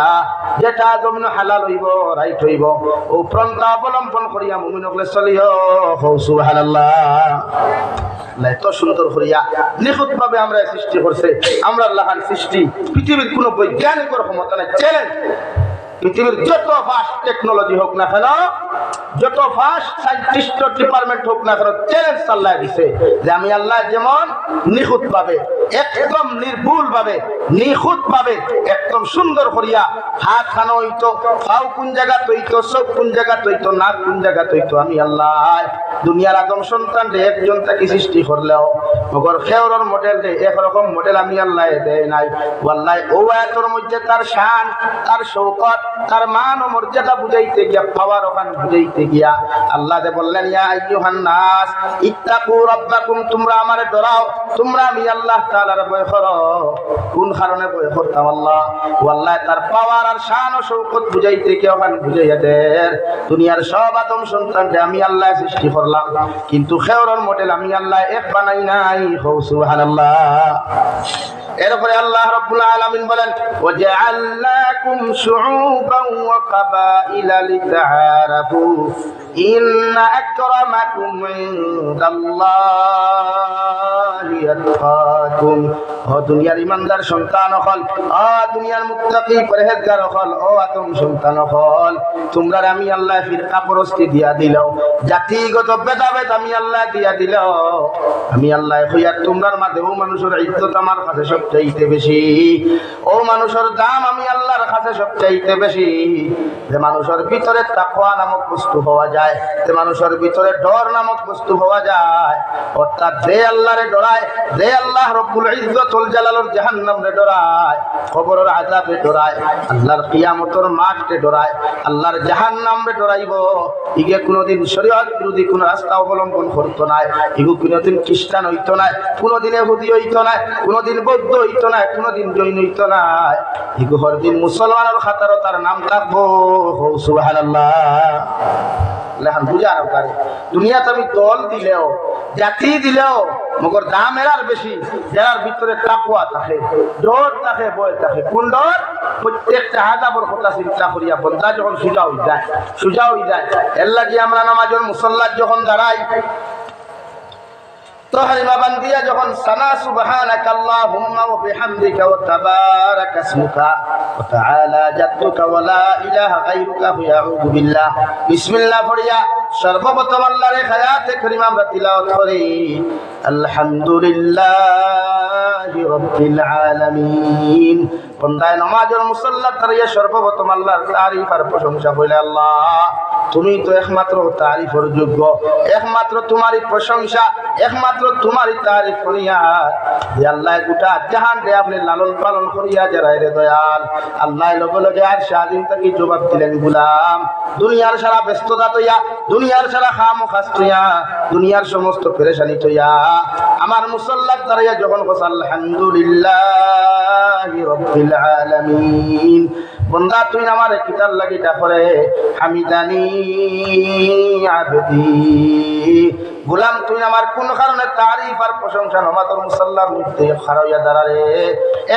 যেটা জমিন হালাল হইব রাইট হইব ও প্রন্থা অবলম্বন করিয়া মুমিন হলে চলিও সুবহানাল্লাহ এত সুন্দর করিয়া নিখুঁত ভাবে আমরা সৃষ্টি করছে আমরা আল্লাহর সৃষ্টি পৃথিবীর কোন বৈজ্ঞানিকের ক্ষমতা নাই চ্যালেঞ্জ পৃথিবীর যত ফাস্ট টেকনোলজি হোক না কেন যত ফার্স্ট সায়েন্টিস্ট ডিপার্টমেন্ট হোক না কেন চ্যালেঞ্জ চাল্লাই দিছে যে আমি আল্লাহ যেমন নিখুঁত ভাবে একদম নির্ভুল ভাবে নিখুঁত ভাবে একদম সুন্দর করিয়া হাত খানো হইতো, পাও কোন জায়গা তৈতো, চোখ কোন জায়গা তৈতো, নাক কোন জায়গা তৈতো, আমি আল্লাহ দুনিয়ার আদম সন্তান রে একজন তাকে সৃষ্টি করলেও মগর খেওরর মডেল রে একরকম মডেল আমি আল্লাহ দেয় নাই। আল্লাহ ও আয়াতের মধ্যে তার শান, তার শৌকত, তার মান ও মর্যাদা বুঝাইতে গিয়া, পাওয়ার ওখান বুঝাইতে গিয়া আল্লাহ যে বললেন ইয়া আইয়ুহান নাস ইত্তাকু রাব্বাকুম, তোমরা আমারে ডরাও, তোমরা আমি আল্লাহ তাআলার ভয় করো। কোন কারণে ভয় করতাম আল্লাহ? আল্লাহ তার পাওয়ার আর শান ও শৌকত বুঝাইতে গিয়া ওখান বুঝাইয়া দেন দুনিয়ার সব আদম সন্তানকে আমি আল্লাহ সৃষ্টি করলাম, কিন্তু খেওরর মডেল আমি আল্লাহ এক বানাই নাই। সুবহানাল্লাহ। এরপরে আল্লাহ রাব্বুল আলামিন বলেন ওয়াজআলনাকুম শুউবান ওয়া কাবাইলা লিতাআরাফু ইন্না আকরামাকুম ইনদাল্লাহি আতকাকুম। ও দুনিয়ার ইমানদার সন্তান হল, ও দুনিয়ার মুত্তাকি পরহেজগার হল, ও আদম সন্তান হল, তোমরা আমি আল্লাহ ফিরকা পরস্তি দিয়া দিল, জাতিগত ভেদাভেদ আমি আল্লাহ দিয়া দিল। আমি আল্লাহ হইয়া তোমরার মাঝে ও মানুষের ইজ্জত আমার কাছে সবচাইতে বেশি, ও মানুষের দাম আমি আল্লাহর কাছে সবচাইতে বেশি। যে মানুষের ভিতরে তাকওয়া নামক বস্তু পাওয়া যায়, যে মানুষের ভিতরে ডর নামক বস্তু পাওয়া যায়, অর্থাৎ যে আল্লাহরে ডরায়, যে আল্লাহ রব্বুল ইজ্জতুল জালালুর জাহান্নামে ডরায়, কবরের আযাবে ডরায়, আল্লাহর কিয়ামতের মাঠে ডরায়, আল্লাহর জাহান্নামে ডরাইব, ইগে কোনদিন শরীয়ত বিরোধী কোন রাস্তা অবলম্বন করতো না, ইগো কোনদিন খ্রিস্টান হইতো না, কোনদিন ইহুদি হইতো না, কোনদিন বৌদ্ধ হইতো না, কোনদিন জৈন হইতো না, ইগো হরদিন মুসলমানের খাতারও তার নাম থাকবো। সুবহানাল্লাহ। লেখান বুঝার পারে দুনিয়াতে আমি দল দিলেও জাতি দিলেও মগর দাম এরার বেশি যার ভিতরে তাকওয়া থাকে, ডর থাকে, ভয় থাকে। কোন ডর? প্রত্যেকটা আযাবের কথা চিন্তা করিয়া বন্দা যখন সোজা হয়ে যায়, সোজা হয়ে যায়। এর লাগি আমরা নামাজের মুসল্লাত যখন দাঁড়াই তহরিমা বান্দিয়া যখন সানা সুবহানাকা আল্লাহুম্মা ওয়া বিহামদিকা ওয়া তাবারাকা ইসমুকা ওয়া তাআলা জাদ্দুকা ওয়া লা ইলাহা গায়রুকা ইয়াউযু বিল্লাহ বিসমিল্লাহ পড়িয়া সর্বপ্রথম আল্লাহর হায়াতে কারিমা আমরা তিলাওয়াত করি আলহামদুলিল্লাহি রাব্বিল আলামিন। বন্দায় নামাজের মুসল্লাত দাঁড়িয়ে সর্বপ্রথম আল্লাহর তারিফ আর প্রশংসা বলে আল্লাহ তুমি তো একমাত্র তারিফের যোগ্য, একমাত্র তোমারই প্রশংসা, একমাত্র তোমারই তারিফ করিয়া যে আল্লাহ গোটা জাহান রে আপনি লালন পালন করিয়া যারা রে দয়াল আল্লাহ লগে লগে আর স্বাধীন থেকে জবাব দিলেন গুলাম দুনিয়ার সারা ব্যস্ততা তৈয়া, দুনিয়ার সারা খামোখাস তৈয়া, দুনিয়ার সমস্ত পেরেশানি তৈয়া আমার মুসল্লাত দাঁড়িয়ে যখন বস আলহামদুলিল্লাহি রাব্বিল আলামিন। বন্দা তুই আমার কিতাব লাগি ডাকরে হামিদানি আবদি, গোলাম তুই আমার কোন কারণে তারিফ আর প্রশংসা নমাতর মুসাল্লার মধ্যে খারাইয়া দাঁড়ারে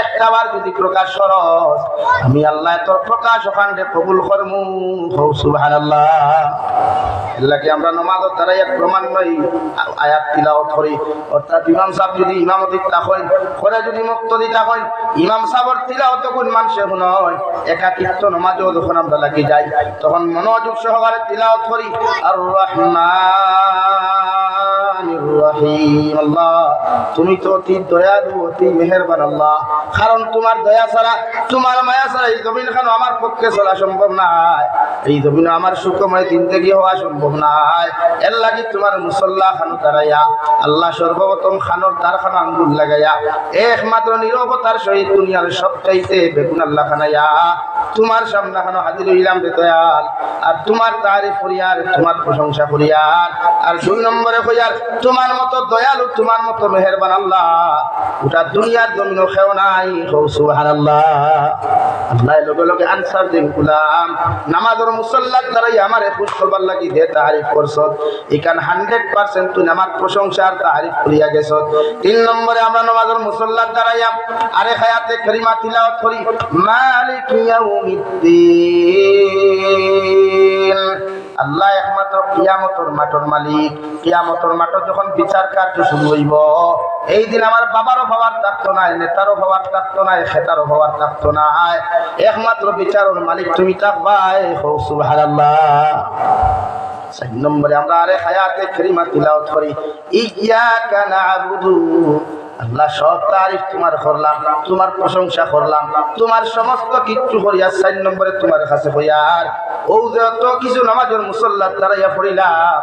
একটাবার যদি প্রকাশ করস আমি আল্লাহ তোর প্রকাশ ওখানে কবুল করমু। সুবহানাল্লাহ। এলাকি আমরা নমাজের দ্বারাই এক ক্রমান্বয়ে আয়াত তিলাওয়াত করি, অর্থাৎ ইমাম সাহেব যদি ইমামতি তাকই করে, যদি মুক্তদি তাকই ইমাম সাহেবের তিলাওয়াত কোন মানুষে শুনয় একাকিত্ব নমাজও যখন আমরা লাগি যাই তখন মনোযোগ সহকারে তিলাওয়াত করি আর রহমানির রহিম। আল্লাহ তুমি তো অতি দয়ালু, অতি মেহেরবান আল্লাহ, কারণ তোমার দয়া ছাড়া, তোমার মায়া ছাড়া এই জমিন খানো আমার পক্ষে চলা সম্ভব নাই, এই জমিন আমার সুখময় জিন্দেগি হওয়া সম্ভব নাই। এর লাগি তোমার মুসল্লা খানো তারাইয়া আল্লাহ সর্বপ্রথম খানোর তার খানো আঙ্গুল লাগাইয়া একমাত্র নীরবতার সহিত দুনিয়ার সবচাইতে বেগুন আল্লাহ খানাইয়া তোমার সামনে খানো হাজির হইলাম রে দয়াল, আর তোমার তারিফ করিয়ার, তোমার প্রশংসা করিয়ার, আর 2 নম্বরে কইয়ার তোমার মতো দয়ালু, তোমার মতো মেহেরবান আল্লাহ ওটা দুনিয়ার জমিন খেও নাই। সুবহানাল্লাহ। আল্লাহ লগে লগে আনসার দিন গুলাম নামাজের মুসল্লাত দ্বারাই আমার খুশ করবার লাগি দে তারিফ করছ, এখান 100% তুই আমার প্রশংসা আর তারিফ করিয়া গেছ। 3 নম্বরে আমরা নামাজের মুসল্লাত দ্বারাই আরে হায়াতে কারিমা তিলাওয়াত করি মালিক ইয়াউমিদ্দিন আল্লাহ একমাত্র কিয়ামতের মাঠের মালিক। কিয়ামতের মাঠে যখন বিচার কার্য শুরু হইব, এই দিন আমার বাবারও হওয়ার থাকতো নাই, নেতারও হওয়ার থাকতো নাই, খেতারও হওয়ার থাকতো নাই, একমাত্র বিচারের মালিক তুমি থাকবাই। সুবহানাল্লাহ। 4 নম্বরে আমরা আরে হায়াতে কারিমা তিলাওয়াত করি, ইয়্যাকা না'বুদু। আল্লাহ সব তারিফ তোমার করলাম, তোমার প্রশংসা করলাম, তোমার সমস্ত কিছু করিয়া 4 নম্বরে তোমার কাছে হইয়ার ও যত কিছু নামাজের মুসল্লার দ্বারাইয়া পড়িলাম,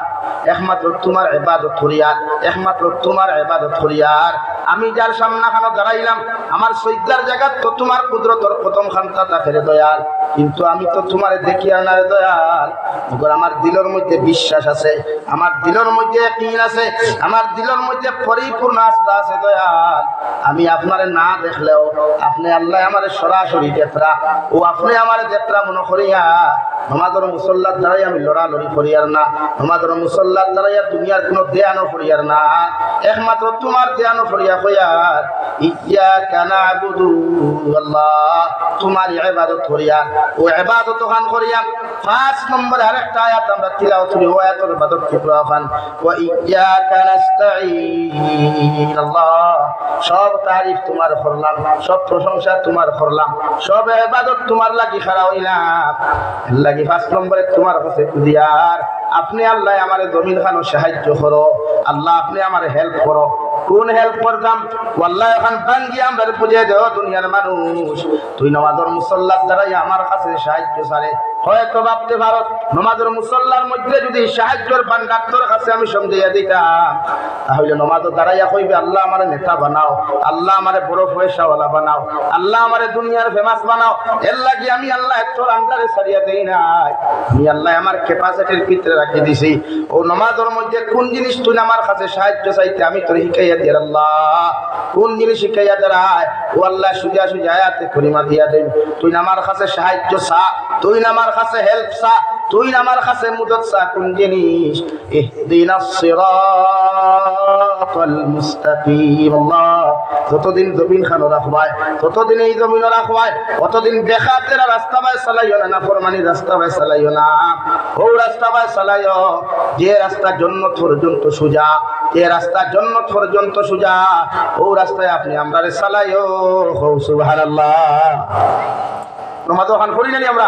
একমাত্র তোমার ইবাদত করিয়ার, একমাত্র তোমার ইবাদত করিয়ার। আমি যার সামনে খানো দাঁড়াইলাম, আমার সৈদার জায়গা তো তোমার কুদরতর প্রথম খানটা ফেরে দয়াল, কিন্তু আমি তো তোমারে দেখি আর না দয়াল। আমার দিলের মধ্যে বিশ্বাস আছে, আমার দিলের মধ্যে ইয়াকিন আছে, আমার দিলের মধ্যে পরিপূর্ণ আস্থা আছে দয়াল। আমি আপনারে না দেখলেও আপনি আল্লাহ আমারে সরাসরি দেখরা, ও আপনি আমারে দেখরা মনে করিয়া আমাদের মুসল্লার দ্বারাই আমি লড়ালড়ি করিয়ার না, আমাদের মুসল্লার দ্বারাই দুনিয়ার কোনো দেয়ানো করিয়ার না, একমাত্র তোমার দেয়ানো করিয়া কইয়ার ইয়্যাকা না'বুদু। আল্লাহ তোমার ইবাদত করিয়া, ও ইবাদত খান করিয়া 5 নম্বরে আরেকটা আয়াত আমরা তিলাওয়াত করি, ও আয়াতের ইবাদত কিবরা খান, ওয়া ইয়্যাকা নাস্তাঈন। আল্লাহ সব তারিফ তোমার করলাম, সব প্রশংসা তোমার করলাম, সব ইবাদত তোমার লাগি খাড়া হইলাম, লাগি 5 নম্বরে তোমার কাছে খুদিয়ার আপনি আল্লাহ আমারে জমিন খানো সাহায্য করো, আল্লাহ আপনি আমারে হেল্প করো। কোন হেল্প করতাম? ওয়াল্লাহি এখন ভাঙ্গি আমরা বুঝিয়ে দেও দুনিয়ার মানুষ, তুই নামাজের মুসল্লার দ্বারাই আমার কাছে সাহায্য সারে। হয়তো ভাবতে পারো নামাজের মুসল্লার মধ্যে যদি সাহায্যের ভান্ডার তোর কাছে আমি সমঝাইয়া দিতাম, তাহলে নামাজের দ্বারাইয়া কইবে আল্লাহ আমারে নেতা বানাও, আল্লাহ আমারে বড় পয়সাওয়ালা বানাও, আল্লাহ আমারে দুনিয়ার ফেমাস বানাও। এর লাগি আমি আল্লাহ তোর আন্ডারে ছাড়িয়া দেই নাই, আমি আল্লাহ আমার ক্যাপাসিটির ভিতরে রাখি দিছি। ও নামাজের মধ্যে কোন জিনিস তুই আমার কাছে সাহায্য চাইতে আমি তোর শিখাইয়া দিই আল্লাহ, কোন জিনিস শিখাইয়া দেয় ও আল্লাহ সুজা সুজা আয়াতে করিমা দিয়া দেন, তুই আমার কাছে সাহায্য চা, তুই আমার কাছে হেল্প চা, তুই আমার কাছে মদত চা। কোন জিনিস? ইহদিনাস সিরাতাল মুস্তাকিম। আল্লাহ যতদিন জমিন খানো রাখবাই, ততদিন এই জমিন রাখবাই, অতদিন বেখাতেরা রাস্তা বাই চালাইও না, নাফরমানি রাস্তা বাই চালাইও না, ও রাস্তা বাই চালাইও যে রাস্তা জান্নাত পর্যন্ত সোজা, যে রাস্তা জান্নাত পর্যন্ত সোজা, ও রাস্তায় আপনি আমরারে চালাইও। সুবহানাল্লাহ। নামাজও খান করি নানি আমরা,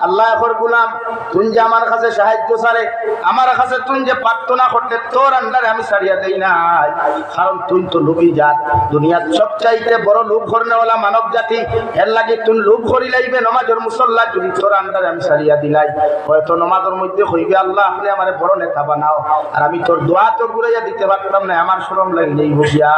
আল্লাহ এখন গুলাম তুই যে আমার কাছে সাহায্য ছাড়ে, আমার কাছে তুই যে প্রার্থনা করতে তোর আন্ডারে আমি ছাড়িয়া দেই নাই, কারণ তুই তো লোভী জাত, দুনিয়ার সবচাইতে বড় লোভ করনেওয়ালা মানব জাতি। এর লাগে তুই লোভ করি লাইবে নমাজের মুসল্লা যদি তোর আন্ডারে আমি ছাড়িয়া দিলাই, হয়তো নমাজের মধ্যে হইবে আল্লাহ আপনি আমার বড় নেতা বানাও, আর আমি তোর দোয়া তো ঘুরাইয়া দিতে পারতাম না, আমার শরম লাগিলেই বুঝিয়া।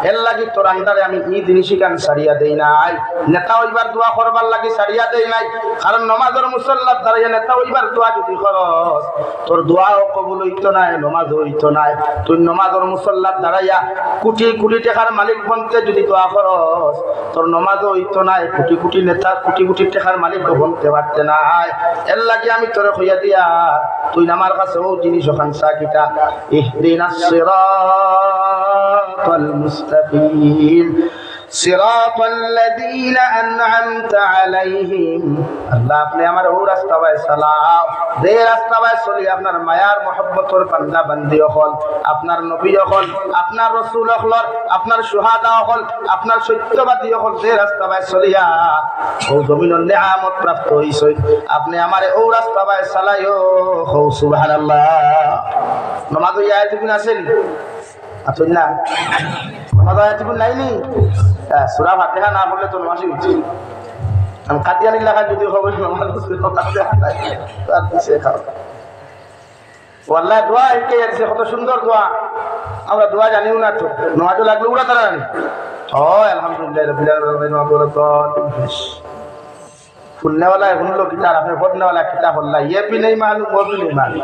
এর লাগে তোর আন্ডারে আমি এই জিনিসই কান ছাড়িয়া দেই নাই, নেতা হইবার দোয়া করবার লাগে ছাড়িয়া দেই নাই, কারণ নমাজের মুসল্লার দ্বারা নেতা হইবার দোয়া যদি করস তোর দোয়াও কবুল হইতো নাই, নমাজ হইতো নাই। তুই নমাজের মুসল্লার দ্বারাইয়া কোটি কোটি টাকার মালিক বনতে যদি দোয়া করস তোর নমাজও হইতো নাই, কোটি কোটি নেতা কোটি কোটি টাকার মালিক বনতে পারতে নাই। এর লাগে আমি তোরে কইয়া দিয়া তুই আমার কাছে ও জিনিস ওখান সাকিটা ইহদিনাস সিরাতাল মুস্তাকিম সিরাতাল্লাযীনা আন'আমতা আলাইহিম। আল্লাহ আপনি আমার ও রাস্তা বাই চালাও, যে রাস্তা বাই চলি আপনার মায়ার মহব্বতর বান্দা বান্দি হল, আপনার নবী হল, আপনার রাসূল হল, আপনার সুহাদা হল, আপনার সত্যবাদী হল, যে রাস্তা বাই চলিয়া ও জমিনের নিয়ামত প্রাপ্ত হইছে, আপনি আমারে ও রাস্তা বাই চালাইও। সুবহানাল্লাহ। নামাজ ওই আয়াতগুলো আছেন আছেন না? নামাজ আয়াতগুলো নাইনি? সূরা ফাতিহা না পড়লে তো নামাজই হচ্ছে। আমি কাদিয়ানি লেখা যদি খবর নামাজ আর দিছে খাও। ওয়াল্লাহ দোয়া একে আছে, কত সুন্দর দোয়া, আমরা দোয়া জানিও না তো, নামাজও লাগলো ওরা তারা জানি। ও আলহামদুলিল্লাহ রাব্বিল আলামিন ওয়া বারাকাতুহু। फुलने वाला है उन लोग किताब, आपने पढ़ने वाला किताब अल्लाह, ये भी नहीं मालूम वो भी नहीं मालूम,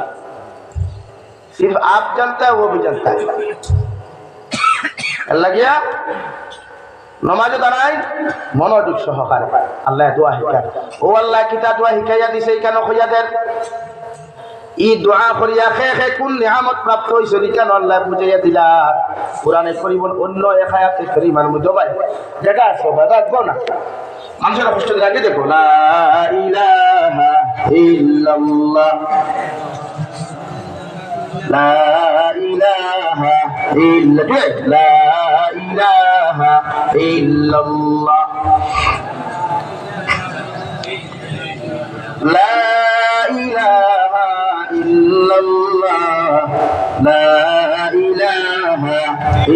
सिर्फ आप जानता है वो भी जानता है। अल्लाह गया नमाज दाঁড়াই মনোযোগ সহকারে আল্লাহ দোয়া শিখায়। ও আল্লাহ কিতা দোয়া শিখাইয়া দিছে কেন কইয়া দেন ই দোয়া করিয়া খে কোন নিয়ামত প্রাপ্ত হইছে কেন আল্লাহ বুঝাইয়া দিলা। কোরআনে করিম অন্য এক আয়াতে কারিমার মধ্যে ভাই জায়গা আছে ভাই রাখবো না, মানুষের কষ্ট আগে দেখো লা ইলাহা ইল্লাল্লাহ লা ইলাহা ইল্লাল্লাহ লা ইলাহা ইল্লাল্লাহ লা ইলাহা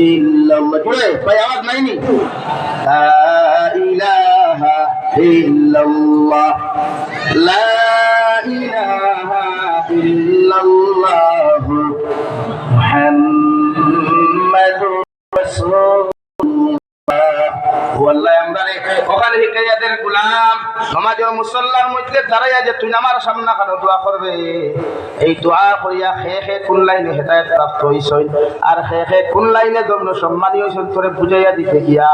ইল্লাল্লাহ বলে ভাই আওয়াজ নাই নি লা ইলাহা ইল্লাল্লাহ লা ইলাহা ইল্লাল্লাহ মুহাম্মাদুর রাসূলুল্লাহ ওয়াল্লাহি আমরারে ওখানে হিকায়াতের গোলাম সমাজের মুসল্লার মধ্যে দাঁড়াইয়া যে তুই আমার সামনে কেন দোয়া করবে এই দোয়া করিয়া খে কোন লাইনে হেদায়েত প্রাপ্ত হইছই আর খে কোন লাইনে জন্য সম্মানী হইছই তোরে বুঝাইয়া দিতে গিয়া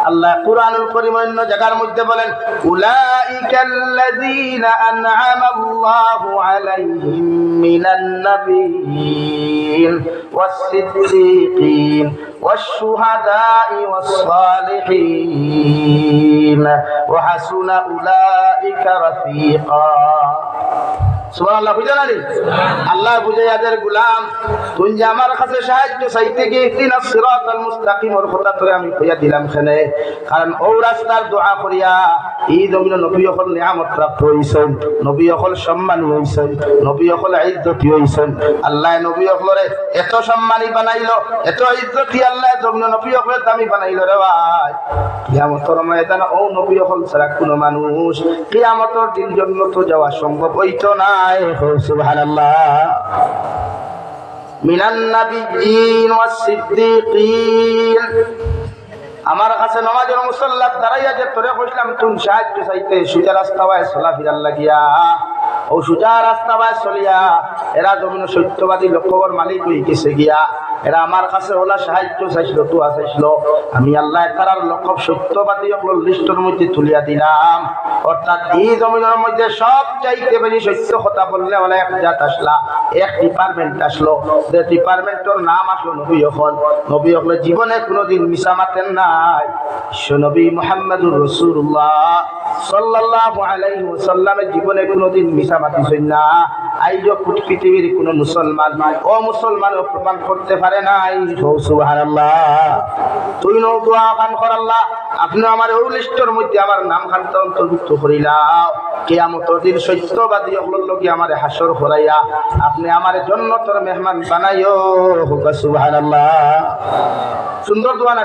আল্লাহ কুরআনুল কারীম অন্য জায়গার মধ্যে বলেন উলাইকাল্লাযীনা আন'আমা আল্লাহু আলাইহিম মিনান নাবিয়্যিন ওয়াস-সিদ্দীকিন ওয়াশ-শুহাদা'i ওয়াস-সালিহিন ওয়া হাসুনা উলাইকা রাফীকা সুবহানাল্লাহ বুঝালি আল্লাহ বুঝাইয়াদের গোলাম তুই যে আমার কাছে সাহায্য চাইতে গিয়ে ইহদিনাস সিরাতাল মুস্তাকিমের কথা তোরে আমি কইয়া দিলাম খানে কারণ ও রাস্তার দোয়া করিয়া এই জমিনে নবী হল নিয়ামত প্রাপ্ত হইছেন নবী হল সম্মানী হইছেন নবী হল ইজ্জতি হইছেন আল্লাহ নবী হলরে এত সম্মানী বানাইলো এত ইজ্জতি আল্লাহ জমিনে নবী হলের দামি বানাইলো রে ভাই কিয়ামতের ময়দানে ও নবী হল ছাড়া কোনো মানুষ কিয়ামতের দিন জন্নত যাওয়া সম্ভব হইতো না সুবহানাল্লাহ মিনান নাবিয়্যিন ওয়াস-সিদ্দীকিন আমার কাছে নামাজের মুসল্লাত দাঁড়াইয়া যে তোরে কইলাম তুমি সাহায্য চাইতে সোজা রাস্তা বাই চলাফেরার লাগিয়া ও সোজা রাস্তা বাই চলিয়া এরা জমিন সত্যবাদী লক্ষ্যর মালিক হয়ে গেছে গিয়া এরা আমার কাছে ওলা সাহায্য চাইছিল তো চাইছিল আমি আল্লাহ তারার লক্ষ্য সত্যবাদী লিস্টের মধ্যে তুলিয়া দিলাম অর্থাৎ এই জমিনের মধ্যে সব চাইতে বেশি সত্য কথা বললে ওলা এক জাত আসলা এক ডিপার্টমেন্ট আসলো যে ডিপার্টমেন্টের নাম আসলো নবী হল নবী হলে জীবনে কোনোদিন মিশা মাতেন নাই নবী মুহাম্মদুর রাসূলুল্লাহ সাল্লাল্লাহু আলাইহি ওয়াসাল্লামের জীবনে কোনোদিন মিশা মাতিছেন না আইজ পৃথিবীর কোন মুসলমান ও মুসলমান প্রমাণ করতে পারে নাই সুবহানাল্লাহ তুই নো দোয়া খান কর আল্লাহ আপনি আমার ওই লিস্টের মধ্যে আমার নাম খান অন্তর্ভুক্ত করিলাও কিয়ামতের দিন সত্যবাদী হলোর লগি আমারে হাসর করাইয়া আপনি আমার জান্নাতের মেহমান বানাইও সুবহানাল্লাহ সুন্দর দোয়া না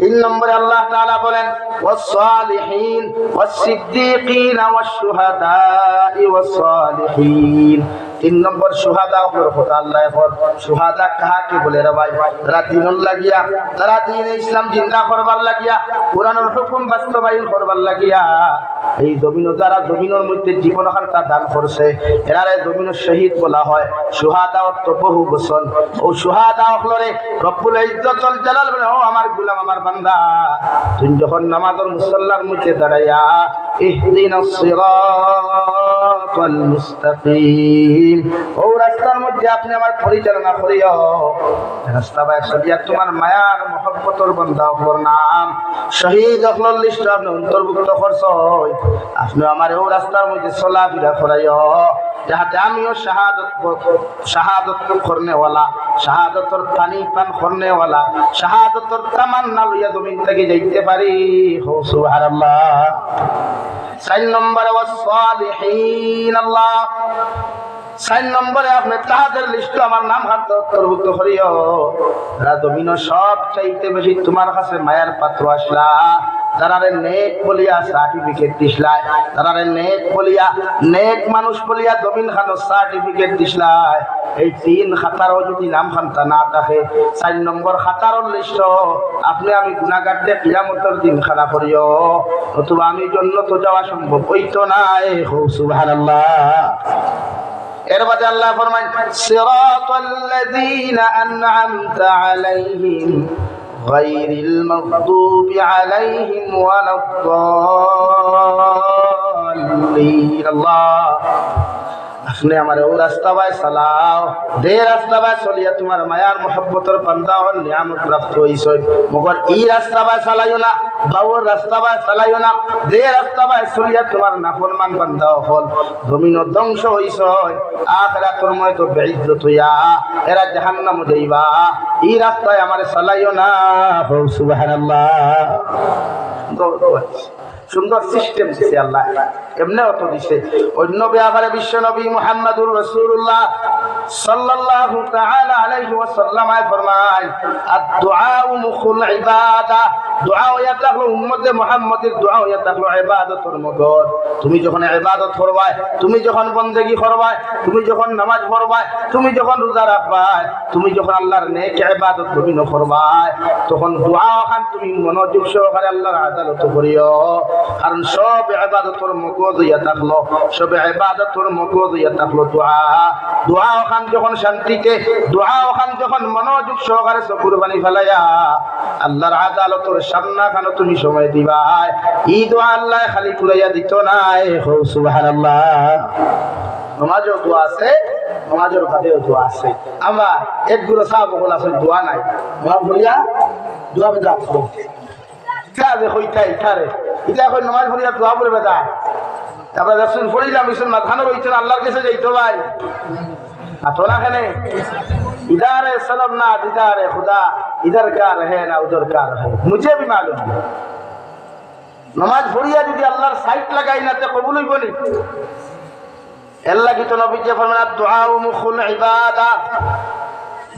3 নম্বরে আল্লাহ তাআলা বলেন ওয়াস-সালিহিন ওয়াস-সিদ্দীকিন ওয়াশ-শুহাদা'i ওয়াস-সালিহিন 3 নম্বর শুহাদা ওর কথা আল্লাহ ফর শুহাদা কাকে বলে রে ভাই তারা দিনুল লাগিয়া তারা দ্বীনে ইসলাম জিন্দা করবার লাগিয়া কুরআনের হুকুম বাস্তবায়ন করবার লাগিয়া এই জমিনে যারা জমিনের মধ্যে জীবন হান্তা দান করছে এরারে জমিনের শহীদ বলা হয় শুহাদা অর্থ বহু বচন ও শুহাদা হলরে রব্বুল ইজ্জতুল জালাল বলে ও আমার গোলাম আমার বান্দা তুই যখন নামাজের মুসল্লার মধ্যে দাঁড়াইয়া ইহদিনাস সিরাতাল মুস্তাকিম ও রাস্তার মধ্যে আপনি আমার পরিচালনা করিও রাস্তা বাই সরিয়া তোমার মায়ার মহব্বতের বান্দা হলোর নাম শহীদ হলর লিস্ট আপনি অন্তর্ভুক্ত করছো আপনি আমার ও রাস্তার মধ্যে চলাফেরা করাইও যাতে আমিও শাহাদত করনে ওয়ালা শাহাদতর পানি পান করনে ওয়ালা শাহাদতর তামান্না লইয়া জমিন থেকে যাইতে পারি সুবহানাল্লাহ 4 নম্বরে ওয়াস-সালিহিন আল্লাহ 4 নম্বরে আপনি তাদের লিস্ট আমার নাম হাত অন্তর্ভুক্ত করিও রাজমিন সব চাইতে বেশি তোমার কাছে মায়ার পাত্র আসলা তারারে নেক বলিয়া সার্টিফিকেট দিছলাই তারারে নেক বলিয়া নেক মানুষ বলিয়া জমিন খানো সার্টিফিকেট দিছলাই এই 3 খাতারও যদি নাম খানতা না থাকে 4 নম্বর খাতারর লিস্ট আপনি আমি গুনাহগারদের কিয়ামতের দিন খাড়া করিও অথবা আমি জান্নাতে যাওয়া সম্ভব হইতো না সুবহানাল্লাহ এর বাদে আল্লাহ ফরমান সিরাতাল্লাযীনা আন'আমতা আলাইহিম গায়রিল মাগদুবি আলাইহিম ওয়ালাদ-দাল্লিন আল্লাহ उसने हमारे वो रास्ता बाय सलाओ दे रास्ता बाय चलिए तुम्हार मायार मोहब्बतर बंदा और नियामत प्राप्त हुई सोई मगर ई रास्ता बाय चलाइयो ना बावर रास्ता बाय चलाइयो ना दे रास्ता बाय चलिए तुम्हार नाफरमान बंदा হল জমিন ধ্বংস হইছ আখিরাতের ময় তো বেইজ্জত হইয়া এরা জাহান্নাম যাইবা এই রাস্তায় আমারে চালাইও না সুবহানাল্লাহ সুন্দর সিস্টেম দিছে আল্লাহ এমনি অত দিছে অন্য ব্যাপারে বিশ্ব নবী মুহাম্মদুর রাসূলুল্লাহ সাল্লাল্লাহু তাআলা আলাইহি ওয়াসাল্লাম ফরমান আদ-দুআ মুখুল ইবাদা দোয়া হইয়া থাকলো উম্মতে মুহাম্মাদের দোয়া হইয়া থাকলো ইবাদতের মগজ তুমি যখন ইবাদত করবাই তুমি যখন বندگی করবাই তুমি যখন নামাজ পড়বাই তুমি যখন রোজা রাখবাই তুমি যখন আল্লাহর নেক ইবাদত তুমি করবাই তখন দোয়া খান তুমি মনোযোগ সহকারে আল্লাহর আদালত করিও কারণ সব ইবাদতের মগজ হইয়া থাকলো সব ইবাদতের মগজ হইয়া থাকলো দোয়া খান যখন শান্তিতে দোয়া খান যখন মনোযোগ সহকারে কুরবানি ফেলাইয়া আল্লাহর আদালতের সামনা কেন তুমি সময় দিবা এই দোয়া আল্লাহ খালি কুরাইয়া দিত না সুবহানাল্লাহ নামাজের দোয়া আছে নামাজের বাদেও দোয়া আছে আমরা এক গুলো সাহাবা বলা আছে দোয়া নাই নামাজ পড়িয়া দোয়া বেদা করো কাজে হইতাই তারে এটা এখন নামাজ পড়িয়া দোয়া পড়বে বেদা তারপরে রাসূল পড়িলাম ইসন মাথানো রইছেন আল্লাহর কাছে যাইতো ভাই আতোনা খানে इधर है सनम ना दीदार है खुदा इधर का रहे ना उधर का रहे मुझे भी मालूम है नमाज पढ़िया যদি আল্লাহর সাইট লাগাই না তে কবুল হইব নি আল্লাহ কি তো নবী যে ফরমান দুআ মুখুল ইবাদা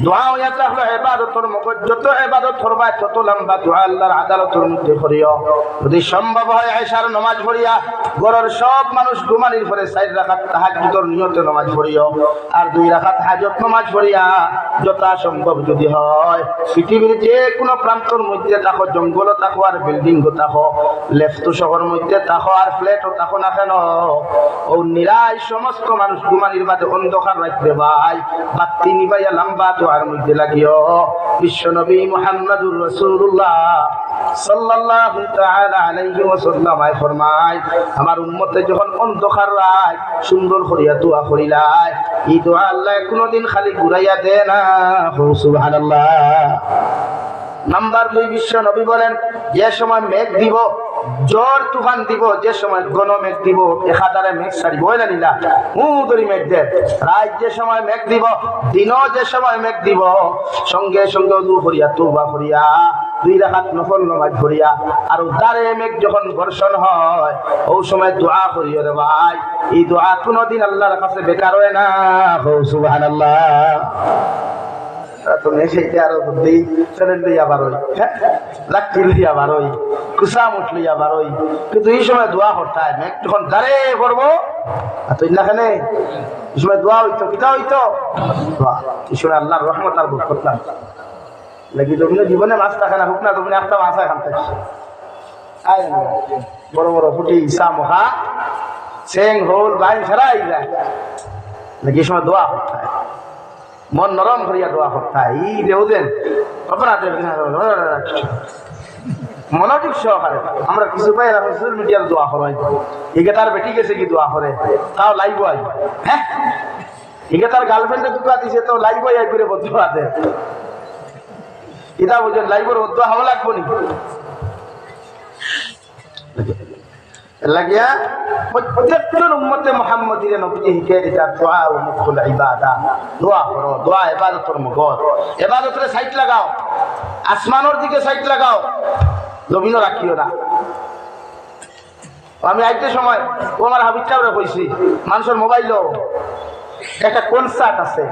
দোয়া হইয়া থাকলো ইবাদতের মগজ যত ইবাদত করবা তত লম্বা দোয়া আল্লাহর আদালতের মধ্যে করিও যদি সম্ভব হয় আয়েশার নামাজ পড়িয়া ঘরের সব মানুষ ঘুমানির পরে 4 রাকাত তাহাজ্জুদের নিয়তে নামাজ পড়িও আর 2 রাকাত হাজত নামাজ পড়িয়া যত সম্ভব যদি হয় পৃথিবীর যে কোনো প্রান্তর মধ্যে থাকো জঙ্গল থাকো আর বিল্ডিং থাকো লেফট শহর মধ্যে থাকো আর ফ্ল্যাটও থাকো না কেন ও নিরাই সমস্ত মানুষ ঘুমানির বাদে অন্ধকার রাখবে ভাই বাতি নিবাইয়া লম্বা দোয়ার মধ্যে লাগিও বিশ্ব নবী মুহাম্মদুর রাসূলুল্লাহ সাল্লাল্লাহু তাআলা আলাইহি ওয়াসাল্লাম ফরমায় আমার উম্মতে যখন অন্ধকার রাত সুন্দর করিয়া দোয়া করিলাই এই দোয়া আল্লাহ কোনদিন খালি ঘুরাইয়া দেয় না সুবহানাল্লাহ নাম্বার 2 বিশ্ব নবী বলেন যে সময় মেঘ দিব জোর তুফান দিব যে সময় ঘন মেঘ দিব একাধারে মেঘ ছাড়িব না নিলা ধরি মেঘ দেব রাত যে সময় মেঘ দিব দিনও যে সময় মেঘ দিব সঙ্গে সঙ্গে ওযু করিয়া তওবা করিয়া 2 রাকাত নফল নামাজ পড়িয়া আর উদারে মেঘ যখন বর্ষণ হয় ওই সময় দোয়া করিও রে ভাই এই দোয়া কোনদিন আল্লাহর কাছে বেকার হয় না সুবহানাল্লাহ তো নেশাইতে আরো বুদ্ধি চলেন লইয়া বারোই লাঠি লইয়া বারোই কুসা মুঠ লইয়া বারোই কিন্তু এই সময় দোয়া করতায় মেঘ যখন দাঁড়ে পড়বো তো ইন্নাখানে এই সময় দোয়া হইতো কিতা হইতো দোয়া এই সময় আল্লাহর রহমত আর বরকত করতাম লাগি তুমি জীবনে মাছ থাকে না হোক না তুমি একটা মাছ খান থাকছি আয় বড় বড় ফুটি ইসা মহা সেং হোল ভাই ফেরাই যায় নাকি এই সময় দোয়া করতায় মন নরম করিয়া দোয়া করতায় এই দেও দেন আপনাদের মনোযোগ সহকারে আমরা কিছু পাই সোশ্যাল মিডিয়ার দোয়া করাই এগে তার বেটি গেছে কি দোয়া করে তাও লাইভ আই হ্যাঁ এগে তার গার্লফ্রেন্ডে দোয়া দিছে তো লাইভ আই করে দোয়া দেয় এটা বুঝেন লাইভের দোয়া হওয়া লাগবো নি লাগিয়া প্রত্যেকজন উম্মতে মুহাম্মাদির নবীজি শিখাই দিতা দোয়া ও মুখুল ইবাদা দোয়া করো দোয়া ইবাদতের মগজ ইবাদতের সাইট লাগাও আসমানের দিকে সাইট লাগাও জমিনও রাখিও না আমি আইতে সময় ও আমার হাবিবটারে কইছি মানুষের মোবাইলও একটা কনসার্ট আছে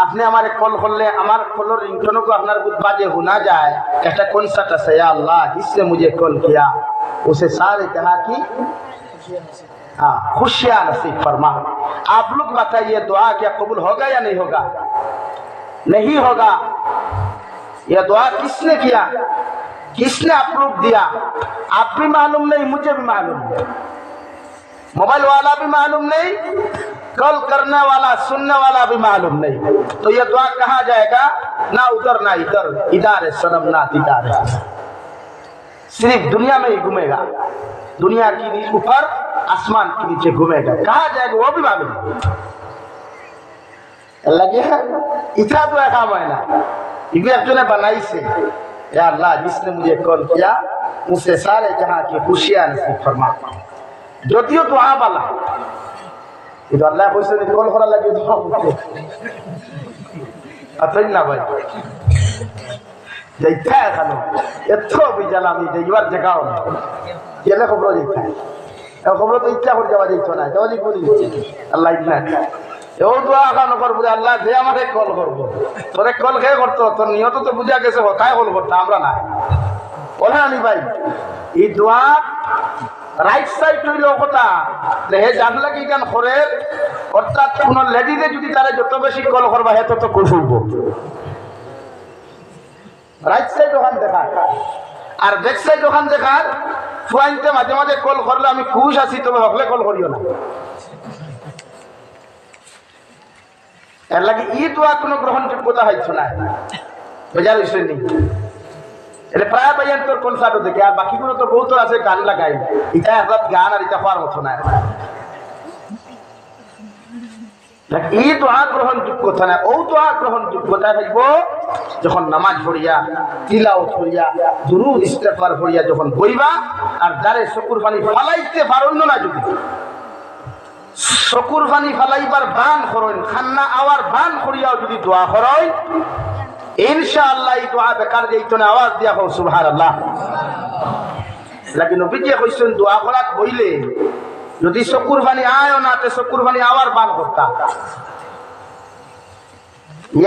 আপনি আমারে কল করলে আমার কলর রিংটোনকে আপনার বাজে শোনা যায় একটা কনসার্ट আছে या अल्लाह जिसने मुझे कॉल किया उसे सारे जहां की खुशियां नसीब फरमा आप लोग बताइए दुआ क्या कबूल होगा या नहीं होगा नहीं होगा यह दुआ किसने किया किसने अप्रूव दिया आप भी मालूम नहीं मुझे भी मालूम नहीं मोबाइल वाला भी मालूम नहीं कॉल करने वाला सुनने वाला भी मालूम नहीं तो ये दुआ कहाँ जाएगा ना उधर ना इधर इधर है सनम ना इधर है सिर्फ दुनिया में ही घूमेगा दुनिया के ऊपर आसमान के नीचे घूमेगा कहाँ जाएगा वो भी मालूम লাগে ইচ্ছা তো কাম হয় না এগুলো একজনে বানাইছে या अल्लाह जिसने मुझे कॉल किया मुझसे सारे जहां की खुशियां नसीब फरमा যদিও দোয়া বালা কিন্তু আল্লাহ কইছে কল করা লাগে দোয়া করতে আতই না ভাই যাইতা এখন এত বিজাল আমি যাইবার জায়গাও না গেলে খবর যাইতা খবর তো ইচ্ছা করে যাওয়া যাইতো না যাওয়া যাইব আল্লাহ ইচ্ছা এও দোয়া এখন করবো আল্লাহ যে আমাকে কল করবো তোরে কল খেয়ে করতো তোর নিয়ত তো বুঝা গেছে তাই কল করতো আমরা না বলে আনি ভাই এই দোয়া রাইট সাইড হইল কথা হে জানলে কি গান করে অর্থাৎ কোন লেডিজে যদি তারা যত বেশি কল করবা হে তত খুশ হইব রাইট সাইড ওখান দেখার আর ব্যাক সাইড ওখান দেখার ফুয়াইনতে মাঝে মাঝে কল করলে আমি খুশ আছি তবে হকলে কল করিও না এর লাগে ই দোয়া কোনো গ্রহণযোগ্যতা হইছ না বেজার হইছে নি এটা প্রায় বায়ান তোর কনসার্টও দেখে আর বাকিগুলো তো বহুত আছে গান লাগাই এটা একবার গান আর এটা হওয়ার মতো না এই দোয়া গ্রহণযোগ্যতা না ও দোয়া গ্রহণযোগ্যতা হইব যখন নামাজ পড়িয়া তিলাওয়াত করিয়া দুরূদ ইস্তিগফার করিয়া যখন বইবা আর যারে চকুর পানি ফালাইতে পারইনো না যদি চকুর পানি ফালাইবার বান করইন খান্না আওয়ার বান করিয়াও যদি দোয়া করই ইনশাআল্লাহ এই দোয়া বেকার যাইতো না আওয়াজ দিয়া কও সুবহানাল্লাহ লাগি নবীজি কইছেন দোয়া করাত বইলে যদি চকুর পানি আয়ও না তে চকুর পানি আওয়ার বান করতা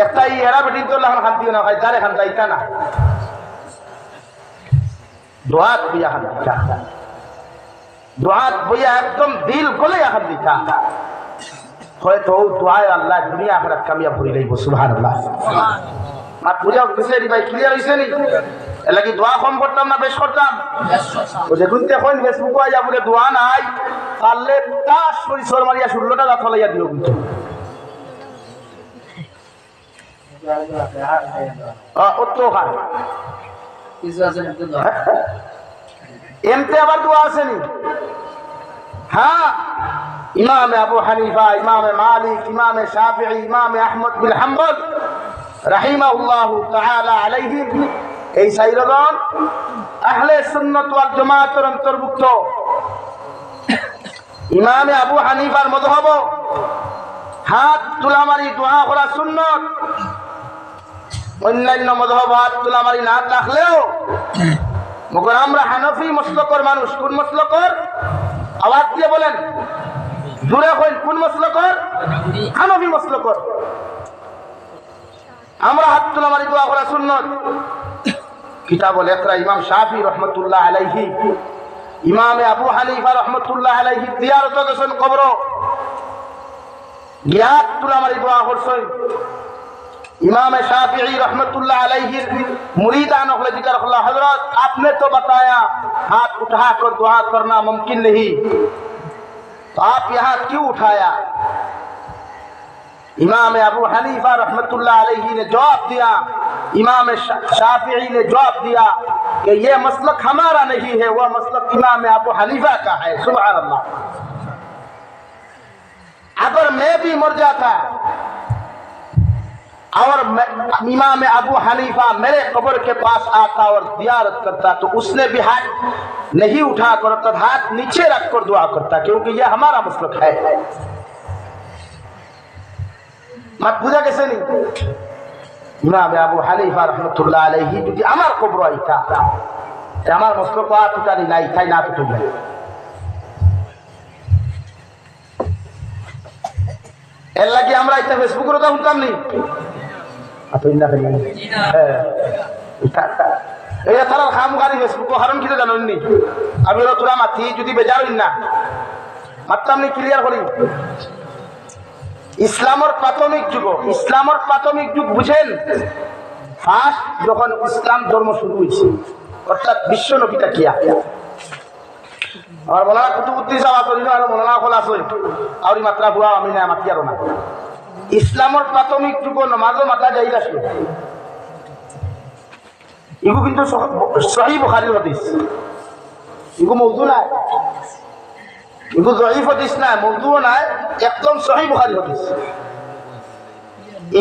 একটাই এরা বেটি তো লাহান খান দিও না ভাই দারে খান যাইতা না দোয়া দিয়া খান দিতা দোয়া বইয়া একদম দিল গলে খান দিতা হয়তো দোয়া আল্লাহ দুনিয়া আখিরাত কামিয়াব করে লইব সুবহানাল্লাহ মাত বুঝাও বুঝলি ভাই ক্লিয়ার হইছে নি এলাকি দোয়া কম করতাম না বেশ করতাম ও দেখুন তো এখন ফেসবুকে আইয়া বলে দোয়া নাই পারলে তাস পরিসর মারিয়া 16টা গাছ ফলাইয়া দিও কিন্তু অত খান এমতে আবার দোয়া আসেনি হ্যাঁ ইমাম আবু হানিফা ইমাম মালিক ইমাম শাফিঈ ইমাম আহমদ বিন হাম্বল রাহিমাহুল্লাহু তাআলা আলাইহি এই সাইরগণ আহলে সুন্নাত ওয়াল জামাতের অন্তর্ভুক্ত ইমাম আবু হানিফার মাযহাব হাত তুলা মারি দোয়া করা সুন্নাত অন্যান্য মাযহাব হাত তুলা মারি না রাখলেও মগর আমরা হানাফি মাসলাকের মানুষ কোন মাসলাকের আওয়াজ দিয়ে বলেন জোরে কইন কোন মাসলাকের হানাফি মাসলাকের আমরা হাত তুলা মারি দোয়া করা সুন্নাত কিতাবুল ইকরা ইমাম শাফি রাহমাতুল্লাহ আলাইহি ইমাম আবু হানিফা রাহমাতুল্লাহ আলাইহি জিয়ারত করেছেন কবর গিয়াত তুলা মারি দোয়া করছেন इमाम शाफिई रहमतुल्लाह अलैहि मुरीदान ने जिक्र किया हजरत आपने तो बताया हाथ उठाकर दुआ करना मुमकिन नहीं तो आप यहाँ क्यों उठाया इमाम अबू हनीफा रहमतुल्लाह अलैहि ने जवाब दिया इमाम शाफिई ने जवाब दिया कि ये मसलक हमारा नहीं है वह मसलक इमाम अबू हनीफा का है सुभान अल्लाह अगर मैं भी मर जाता और इमाम अबू हनीफा मेरे कब्र के पास आता और जियारत करता तो उसने भी हाथ नहीं उठा कर हाथ नीचे रखकर दुआ करता क्योंकि यह हमारा मसलक है मत बुझा कैसे नहीं इमाम अबू हनीफा रहमतुल्लाह अलैहि যদি আমার কবর আইতা আমার মসলক হাত উঠানি নাই তাই না তো তুই এর লাগি আমরা এটা ফেসবুকের কথা শুনতাম নি আপনি না ফেলেন হ্যাঁ এটা তারা খাম গাড়ি ফেসবুক কারণ কি জানেন নি আমি তোরা মাতি যদি বেজার হইন না মাত্রাম নি ক্লিয়ার করি ইসলামের প্রাথমিক যুগ বুঝেন ফার্স্ট যখন ইসলাম ধর্ম শুরু হয়েছে অর্থাৎ বিশ্ব নবীটা কিয়া और बोला कुतुबुद्दीन साहब आतोरी और मौलाना खोला सोई और मात्रा हुआ আমি না মাতি আর না ইসলামের প্রাথমিক যুগ নামাজও মাতা যাই আসলো ইগো কিন্তু সহিহ বুখারীর হাদিস ইগো মওযু না ইগো যায়ীফ হাদিস না মওযু না একদম সহিহ বুখারীর হাদিস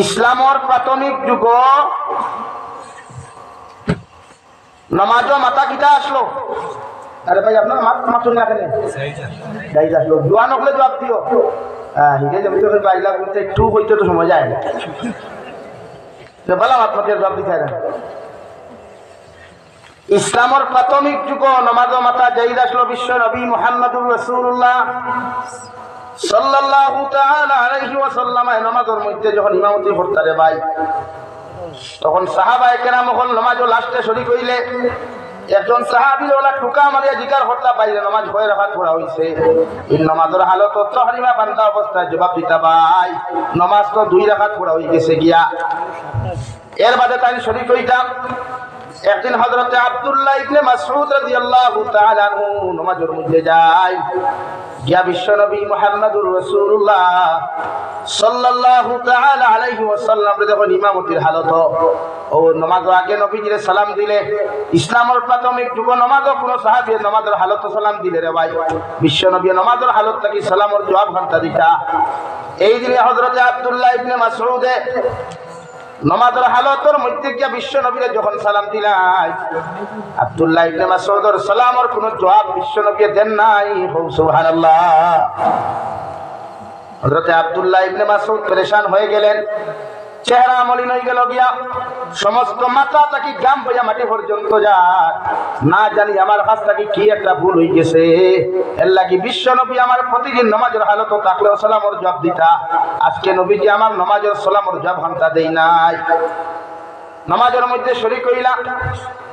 ইসলামর প্রাথমিক যুগ নমাজও মাতা কিতা আসলো। আরে ভাই আপনার মাতুন না কেন যাই আসলো জোয়ান হলে জবাব দিও। হিগে জমি তো বাইলা বলতে একটু হইতে তো সময় যায় না বলা মাতমাতের জবাব দিতে না। ইসলামর প্রাথমিক যুগ নমাজ মাতা যাই আসলো বিশ্ব নবী মুহাম্মদুর রাসূলুল্লাহ সাল্লাল্লাহু তাআলা আলাইহি ওয়াসাল্লাম নামাজের মধ্যে যখন ইমামতি করতে ভাই তখন সাহাবায়ে কেরাম যখন নামাজও লাস্টে শরীক হইলে একজন সাহাবী ওলা ঠুকা মারিয়া জিকার হত্যা বাইরে নামাজ কয় রাকাত পড়া হইছে। এই নামাজের হালত তাহরিমা বান্দা অবস্থায় জবাব দিতা ভাই নামাজ তো 2 রাকাত পড়া হই গেছে গিয়া। এর বাদে তাই শরীক হইতাম। একদিন হযরত আব্দুল্লাহ ইবনে মাসউদ রাদিয়াল্লাহু তাআলা আনহু নামাজের মধ্যে যায় গিয়া বিশ্ব নবী মুহাম্মদুর রাসূলুল্লাহ সাল্লাল্লাহু তাআলা আলাইহি ওয়াসাল্লাম যখন ইমামতির হালত ও নামাজ আগে নবীজির সালাম দিলে ইসলামের প্রাথমিক যুগ নামাজও কোন সাহাবী নামাজের হালত সালাম দিলে রে ভাই বিশ্ব নবী নামাজের হালত থেকে সালামের জবাব ঘন্টা দিতা। এই দিনে হযরত আব্দুল্লাহ ইবনে মাসউদ নামাজের হালতের মধ্যে গিয়া বিশ্ব নবীরে যখন সালাম দিলাই আব্দুল্লাহ ইবনে মাসউদের সালামের কোন জবাব বিশ্ব নবী দেন নাই। সুবহানাল্লাহ। হযরত আব্দুল্লাহ ইবনে মাসউদ পরেশান হয়ে গেলেন, চেহারা মলিন হয়ে গেল গিয়া, সমস্ত মাথা থেকে গাম বইয়া মাটি পর্যন্ত যায় না জানি আমার কাছ থেকে কি একটা ভুল হয়ে গেছে। এর লাগি বিশ্ব নবী আমার প্রতিদিন নামাজের হালত থাকলেও সালামের জবাব দিতা, আজকে নবীজি আমার নামাজের সালামের জবাব ঘন্টা দেই নাই। নামাজের মধ্যে শরীক হইলা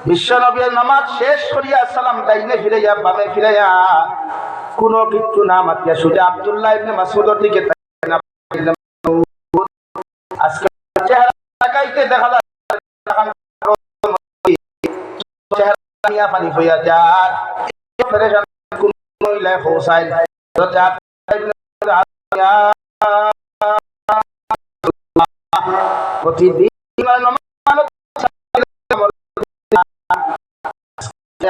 বিশ্ব নবীর নামাজ শেষ করিয়া সালাম ডাইনে ফিরাইয়া বামে ফিরাইয়া কোনো কিছু না মাতিয়া শুধু আব্দুল্লাহ ইবনে মাসউদের দিকে আজকে চেহারা তাকাইতে দেখা যায় চেহারা নিয়া পানি হইয়া যায় পরেশান কোন মহিলায় হোসাইল প্রতিদিন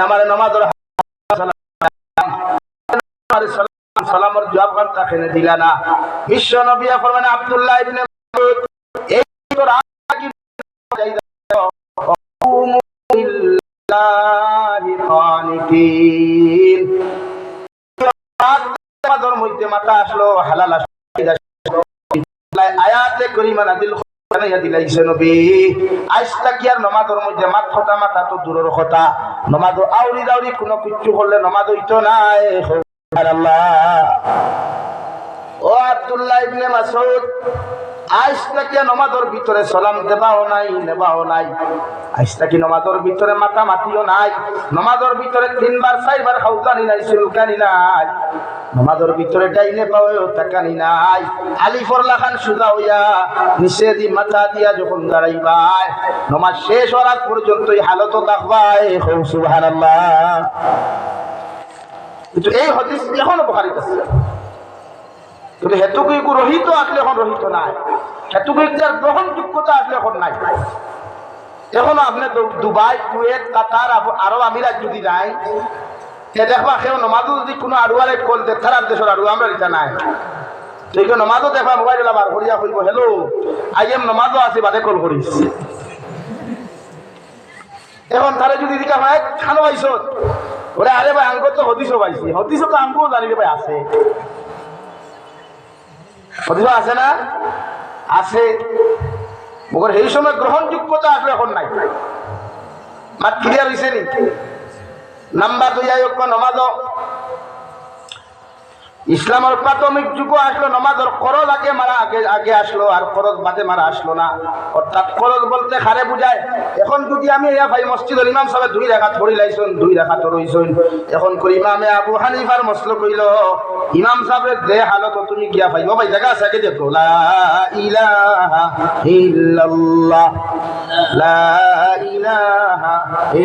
আমার নামাজের সালামের জবাব ঘন্টা খেলে দিলা না। বিশ্ব নবী ফরমান আব্দুল্লাহ ইবনে মাসউদ এই তো রাকি লিল্লাহি কানিতিন নামাজের মধ্যে মাথা আসলো হালাল আসলো আয়াতে কারিমা নাযিল বানাইয়া দিলাইছে নবী। আজটা কি আর নামাজের মধ্যে মাথা তো দূরের কথা, নামাজ আউরি দাউরি কোনো কিছু করলে নামাজ হইতো নাই। সুবহানাল্লাহ। ও আব্দুল্লাহ ইবনে মাসউদ আজটা কি নামাজের ভিতরে সালাম দেবাও নাই নেবাও নাই, আজটা কি নামাজের ভিতরে মাথা মাতিও নাই, নামাজের ভিতরে 3 বার 4 বার খাউকানি নাই সুলকানি নাই, নামাজের ভিতরে ডাইনে পাওয়েও তাকানি নাই, আলিফর লাখান সুজা হইয়া নিচে দি মাথা দিয়া যখন দাঁড়াইবাই নামাজ শেষ হওয়ার আগ পর্যন্ত এই হালত থাকবাই। সুবহানাল্লাহ। কিন্তু এই হাদিস এখনো বুখারীতে আছে, কিন্তু হেতুকুই রহিত আসলে এখন রহিত নাই, হেতুকুই যার গ্রহণযোগ্যতা আসলে এখন নাই। এখনো আপনি দুবাই কুয়েত কাতার আরব আমিরাত যদি যায় দেখবা কেউ নমাজও যদি কোনো আড়ুয়ারে কল দে তার দেশের আড়ুয়া আমরা এটা নাই ঠিক নমাজও দেখবা মোবাইল বার করিয়া কইব হ্যালো আই এম নমাজও আছে বাদে কল করিস। এখন তারা যদি দিকা হয় খানো পাইছ ওরে আরে ভাই আঙ্গ তো হদিসও পাইছি, হদিসও তো আঙ্গও জানি ভাই আছে, হদিসও আছে না আছে, মগর এই সময় গ্রহণযোগ্যতা আসলে এখন নাই। মাত ক্লিয়ার হয়েছে নি? নাম্বার 2 নমাজ ইসলামের প্রাথমিক যুগ আসলো, নমাজের করজ আগে মারা আগে আসলো আর করজ বাদে মারা আসলো না, অর্থাৎ করজ বলতে খারে বুঝায়। এখন যদি আমি ভাই মসজিদের ইমাম সাহেব 2 রাকাত পড়ি লাইছেন 2 রাকাত রইছেন, এখন করে ইমামে আবু হানিফার মসল কইল ইমাম সাহেবের দে হালত তুমি গিয়া ভাই ভাই জায়গা আছে আগে দেখো লা ইলাহা ইল্লাল্লাহ লা ইলাহা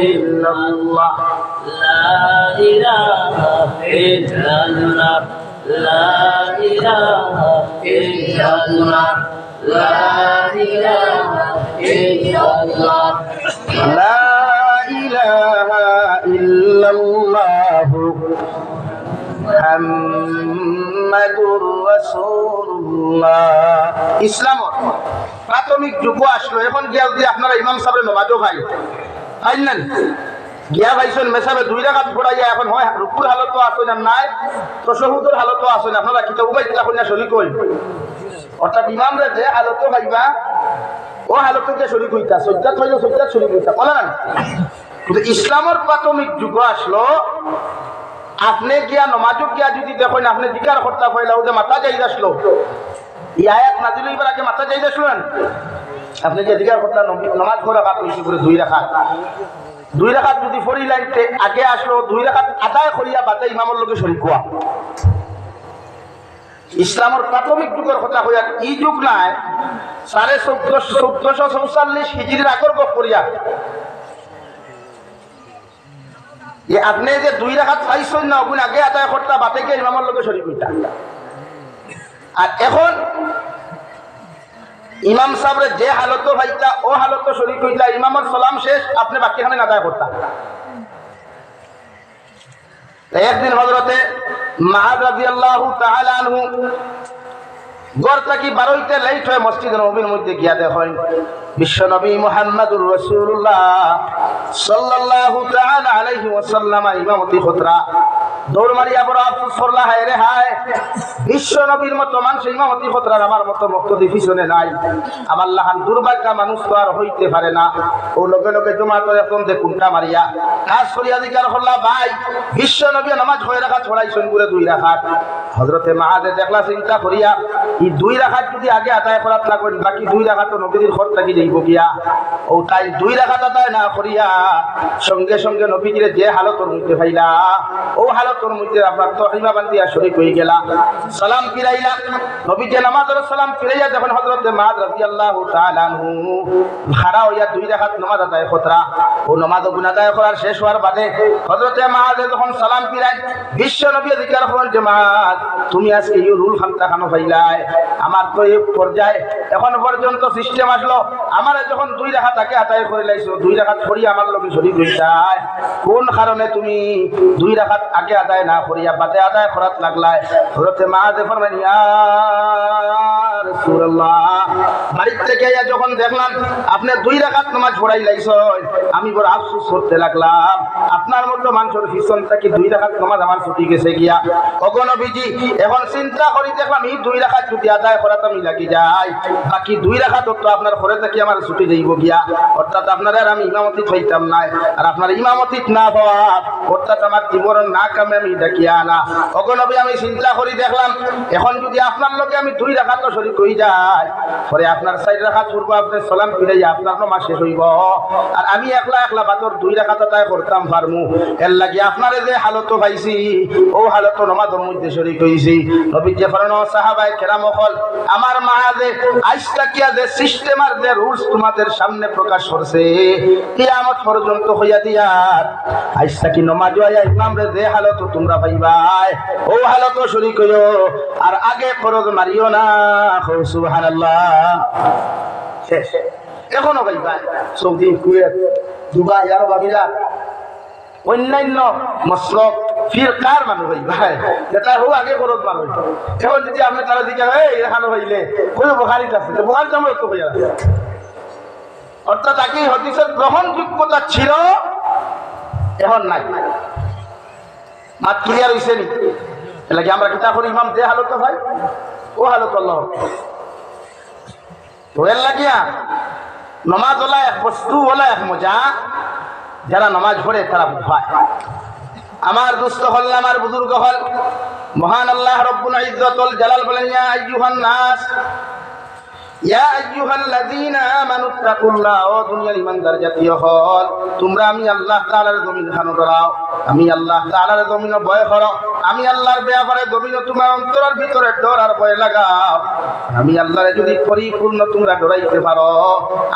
ইল্লাল্লাহ লা ইলাহা ইল্লাল্লাহ লা ইলাহা ইল্লাল্লাহ লা ইলাহা ইল্লাল্লাহ লা ইলাহা ইল্লাল্লাহ মুহাম্মাদুর রাসূলুল্লাহ। ইসলামত প্রাথমিক যুগ আসলো। এখন গিয়া যদি আপনারা ইমাম সাহেবের নমাজও ভাই আইলেন গিয়া ভাইছেন মেসাবে 2 রাকাত পড়াইয়া এখন হয় রুকুর হালতও আসেন আর নাই তশহুদের হালতও আসেন। আপনারা কিতাব বাইতলা কইনা শরীক হই অর্থাৎ ইমামরা যে হালতও ভাইবা ও হালতে যে শরীক হইতা সজ্জাত হইলো সজ্জাত শরীক হইতা বলা না। কিন্তু ইসলামের প্রাথমিক যুগ আসলো আপনি গিয়া নমাজও গিয়া যদি দেখেন আপনি জিকার করতে পাইলা ওদের মাথা যাই আসলো এই আয়াত নাজিল হইবার আগে মাথা যাই আসলেন আপনি যে জিকার করতে নমাজ পড়া কাজ হইছে করে 2 রাকাত 2 রাকাত যদি পড়ি লাইতে আগে আসলো 2 রাকাত আদায় করিয়া বাদে ইমামের লগে শরীক হওয়া। ইসলামের প্রাথমিক যুগের কথা কইয়া এই যুগ নাই 1444 হিজরির আগর গপ করিয়া যে আপনি যে 2 রাকাত পাইছেন না ওগুন আগে আদায় করতে বাদে গিয়ে ইমামের লগে শরীক হইতা। আর এখন ইমাম সাহেব যে হালত ভাইতা ও হালত শরীক হইতা ইমামের সালাম শেষ আপনি বাকিখানে আদায় করতা। একদিন হযরতে মুআয রাদিয়াল্লাহু তাআলা আনহু ঘর থেকে বারোইতে লেট হয়ে মসজিদ নববীর মধ্যে গিয়া দেখেন বিশ্ব নবী মুহাম্মদুর রাসূলুল্লাহ সাল্লাল্লাহু তাআলা আলাইহি ওয়াসাল্লাম ইমামতি খতরা দৌড় মারিয়া বড় আফসোস করলা হায় রে হায় বিশ্ব নবীর মতো মানুষ ইমামতি খতরার আমার মতো মুক্তি পিছনে নাই। আমার লাহান দুর্ভাগ্য মানুষ তো আর হইতে পারে না। ও লগে লগে জমাতে এখন যে কুন্টা মারিয়া কাজ করিয়া জিকার করলা ভাই বিশ্ব নবী নামাজ হয়ে রাখা ছড়াইছেন পুরো 2 রাকাত। হযরতে মুআয দেখলা চিন্তা করিয়া এই 2 রাকাত যদি আগে আদায় করাত না করেন বাকি 2 রাকাত তো নবীর ঘর থেকে যাইব গিয়া ও তাই 2 রাকাত আদায় না করিয়া সঙ্গে সঙ্গে নবীজির যে হালতর মধ্যে ভাইলা ও হালতর মধ্যে আপনার তহিমা বান্দিয়া শরীক হয়ে গেলা সালাম ফিরাইলা নবীজি নামাজের সালাম ফিরাইয়া যখন হযরতে মুআয রাদিয়াল্লাহু তাআলা আনহু খাড়া হইয়া 2 রাকাত নামাজ আদায় করতা ও নামাজ গুণ আদায় করার শেষ হওয়ার বাদে হযরতে মুআয যখন সালাম ফিরাই বিশ্ব নবী জিকির করেন যে মুআয তুমি আজকে এই রুল খামতা খানো পাইলাই আমার তো এই পর্যায়ে এখন পর্যন্ত সিস্টেম আসলো আমার যখন 2 রাকাত আগে আদায় করে লাইছো 2 রাকাত পড়ি আমার লগে শরীক হইতাই কোন কারণে তুমি 2 রাকাত আগে আদায় না করিয়া বাদে আদায় করাত লাগলাই। হযরতে মুআয ফরমান ইয়া রাসূলুল্লাহ বাড়ি থেকে যখন দেখলাম আপনি 2 রাকাত নামাজ পড়াই লাইছেন আমি বড় আফসোস করতে লাগলাম আপনার মতো মানুষের পিছন থেকে 2 রাকাত নামাজ আমার ছুটি গেছে গিয়া ওগো নবীজি এখন চিন্তা করি দেখলাম এই 2 রাকাত যদি আদায় করাতে আমি লাগি যাই বাকি 2 রাকাত তো আপনার ঘরে থেকে আমার ছুটি যাইব গিয়া অর্থাৎ আপনার আর আমি ইমামতি হইতাম না আর আপনার ইমামতি না হওয়া অর্থাৎ আমার জীবনের না কামে আমি ডাকিয়া না ওগো নবী আমি চিন্তা করি দেখলাম এখন যদি আপনার লগে আমি 2 রাকাত শরীক হই যাই পরে আপনার 4 রাকাত পূর্ব আপনি সালাম ফিরাইয়া আপনার নামাজ শেষ হইব আর আমি একলা একলা বাদর 2 রাকাত আদায় করতাম পারমু এর লাগি আপনারে যে হালত পাইছি ও হালত নামাজের মধ্যে শরীক হইছি। নবী যে ফরমানো সাহাবায়ে কেরাম হল আমার মুআযে আজকে কি যে সিস্টেম আর যে রুলস তোমাদের সামনে প্রকাশ করছে কিয়ামত পর্যন্ত হইয়া দিয়া আজকে কি নামাজ আয়া ইমাম রে যে হালত তোমরা পাইবাই ও হালত শরীক হইও আর আগে ফরজ মারিও না সুবহানাল্লাহ। শেষ এখনো পাইবাই সৌদি কুয়েত দুবাই আর বাবিলা অন্যান্য মসলক ফিরকার মানুষ হই ভাই যেটা হো আগে ফরজ মানুষ এখন যদি আপনি তারা দিকে এখানে হইলে কোন বুখারীতে আছে তো বুখারী জামা তো হইয়া অর্থাৎ আগে হাদিসের গ্রহণযোগ্যতা ছিল এখন নাই মাত ক্লিয়ার হইছে নি লাগে আমরা কিতাব করি ইমাম যে হালত ভাই ও হালত আল্লাহ তো এর লাগিয়া নামাজ হলা এক বস্তু হলা এক মজা যারা নামাজ পড়ে তারা বুঝায়। আমার দুস্থ হল আমার বুজুর্গ হল মহান আল্লাহ রব্বুল ইজ্জতুল জালাল বলেন ইয়া আইয়ুহান নাস ইয়া আইয়ুহাল্লাযীনা আমানুত্তাকুল্লাহ ও দুনিয়ার ঈমানদার জাতীয় হল তোমরা আমি আল্লাহ তাআলার জমিন খানো ডরাও আমি আল্লাহ তাআলার জমিন ভয় করো আমি আল্লাহর ব্যাপারে জমিন তোমার অন্তরের ভিতরে ডর আর ভয় লাগাও আমি আল্লাহরে যদি পরিপূর্ণ তোমরা ডরাইতে পারো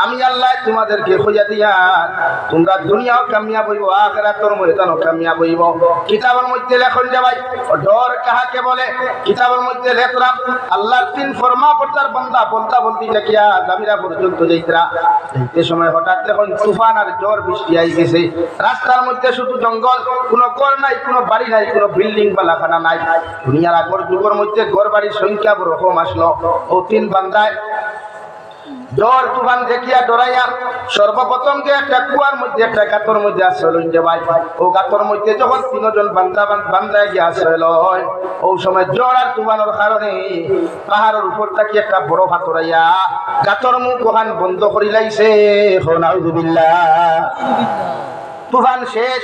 আমি আল্লাহ তোমাদেরকে হইয়া দিয়া তোমরা দুনিয়াও কামিয়াব হইব আখিরাতের ময়দানও কামিয়াব হইব। কিতাবের মধ্যে লেখন যাবাই ডর কাহাকে বলে কিতাবের মধ্যে লেখলাম আল্লাহর তিন ফরমাবরদার বান্দা বলতা বলতি দেখিয়া জামিরা পর্যন্ত যাইতরা এই সময় হঠাৎ যখন তুফান আর ঝড় বৃষ্টি আই গেছে রাস্তার মধ্যে শুধু জঙ্গল কোনো ঘর নাই কোনো বাড়ি নাই কোনো বিল্ডিং বালাখানা নাই। দুনিয়ার আগর যুগের মধ্যে ঘর বাড়ির সংখ্যা বড় কম আসলো। ও তিন বান্দায় জ্বর তুফান দেখিয়া ডরাইয়া সর্বপ্রথম যে একটা কুয়ার মধ্যে একটা গাতর মধ্যে আশ্রয় লইতে ভাই। ও গাতর মধ্যে যখন তিনজন বান্দায় গিয়ে আশ্রয় লয়, ও সময় জ্বর আর তুফানের কারণে পাহাড়ের উপর থাকি একটা বড় পাথরাইয়া গাতর মুখ ওখান বন্ধ করি লাইছে। নাউযুবিল্লাহ। তুফান শেষ,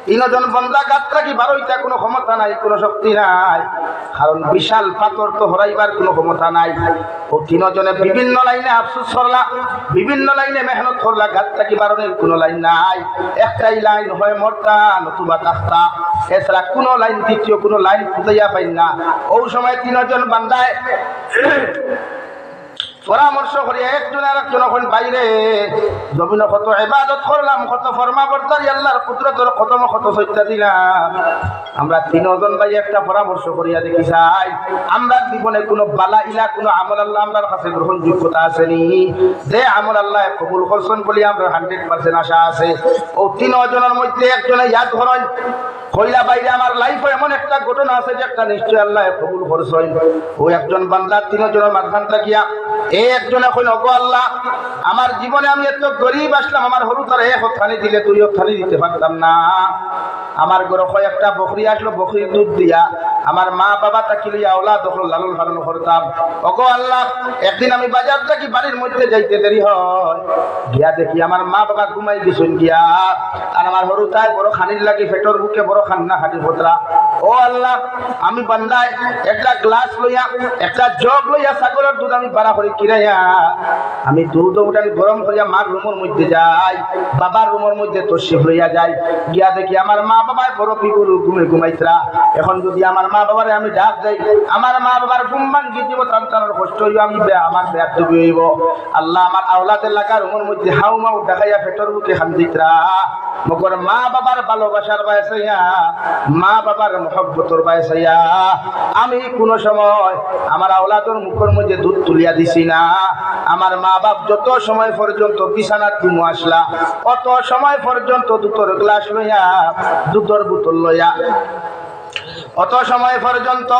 তিনজন বন্দা গাত থাকি বারোইটা কোনো ক্ষমতা নাই, কোনো শক্তি নাই, কারণ বিশাল পাথর তো হরাইবার কোনো ক্ষমতা নাই। ও তিনজনে বিভিন্ন লাইনে আফসোস করলা, বিভিন্ন লাইনে মেহনত করলা, গাত থাকি বারোনের কোনো লাইন নাই। একটাই লাইন হয় মরতা নতুবা তাখতা, এছাড়া কোনো লাইন দ্বিতীয় কোনো লাইন খুঁজাইয়া পাই না। ও সময় তিনজন বান্দায় পরামর্শ করি একজন আর একজন এখন বাইরে জমিন কত ইবাদত করলাম, কত ফরমাবর্তারি আল্লাহর কুদরতের কত সত্যা দিলাম। আমরা তিনজন ভাই একটা পরামর্শ করিয়া দেখি চাই আমরা জীবনে কোনো বালা ইলা কোনো আমল আল্লাহ আমরার কাছে গ্রহণযোগ্যতা আসেনি, যে আমল আল্লাহ কবুল করছেন বলি আমরা 100% আশা আছে। ও তিনজনের মধ্যে একজনে ইয়াদ করেন কইলা বাইরে আমার লাইফে এমন একটা ঘটনা আছে যে একটা নিশ্চয় আল্লাহ কবুল করছেন। ও একজন বান্দা তিনজনের মাঝখান থাকিয়া একজনে কইল, ওগো আল্লাহ, আমার জীবনে আমি এত গরিব আসলাম, আমার হরু তার এক হথানি দিলে তুই হথানি দিতে পারতাম না। আমার ঘরে কয়েকটা বকরি আসলো, বকরির দুধ দিয়া আমার মা বাবা তাকে লইয়া ওলা দখল লালন পালন করতাম। ওগো আল্লাহ, একদিন আমি বাজার থাকি বাড়ির মধ্যে যাইতে দেরি হয়, গিয়া দেখি আমার মা বাবা ঘুমাই দিছেন গিয়া, আর আমার হরু তাই বড় খানির লাগি পেটর বুকে বড় খান্না খাটি ফোতরা। ও আল্লাহ, আমি বান্দায় একটা গ্লাস লইয়া একটা জগ লইয়া ছাগলের দুধ আমি পাড়া করে কিরাইয়া আমি দুধ উঠানি গরম করিয়া মার রুমের মধ্যে যাই, বাবার রুমের মধ্যে তশরিফ লইয়া যাই, গিয়া দেখি আমার মা বাবার বড় পিগুরু ঘুমাইতরা। এখন যদি আমার মা বাবারে আমি ডাক যাই, আমার মা বাবার ঘুম ভাঙ্গি দিব, সন্তানের কষ্ট হইব, আমি আমার ব্যাগ ডুবি হইব। আল্লাহ, আমার আওলাদের লাগা রুমের মধ্যে হাউ মাউ দেখাইয়া পেটর বুকে খান্দিতরা। মগর মা বাবার ভালোবাসার বয়সাইয়া, মা বাবার মহব্বতর বয়সাইয়া আমি কোন সময় আমার আওলাদের মুখের মধ্যে দুধ তুলিয়া দিছি না। আমার মা বাপ যত সময় পর্যন্ত বিছানাত ঘুমো আসলা, অত সময় পর্যন্ত দুধের গ্লাস লইয়া দুধের বোতল লইয়া, অত সময় পর্যন্ত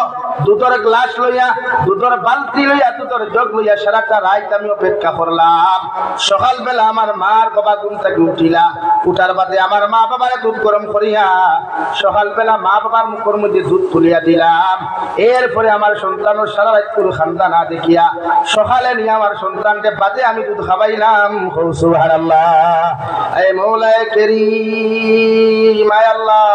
দুধের গ্লাস লইয়া দুধের বালতি লইয়া দুধের জগ লইয়া সারাটা রাত আমি অপেক্ষা করলাম। সকালবেলা আমার মার বাবা ঘুম থেকে উঠিলা, উঠার বাদে আমার মা বাবারে দুধ গরম করিয়া সকালবেলা মা বাবার মুখের মধ্যে দুধ তুলিয়া দিলাম। এরপরে আমার সন্তানের সারা রাত পুরো খান্দা না দেখিয়া সকালে নিয়ে আমার সন্তানকে বাদে আমি দুধ খাওয়াইলাম। সুবহানাল্লাহ। এই মওলায়ে কারীম, আয় আল্লাহ,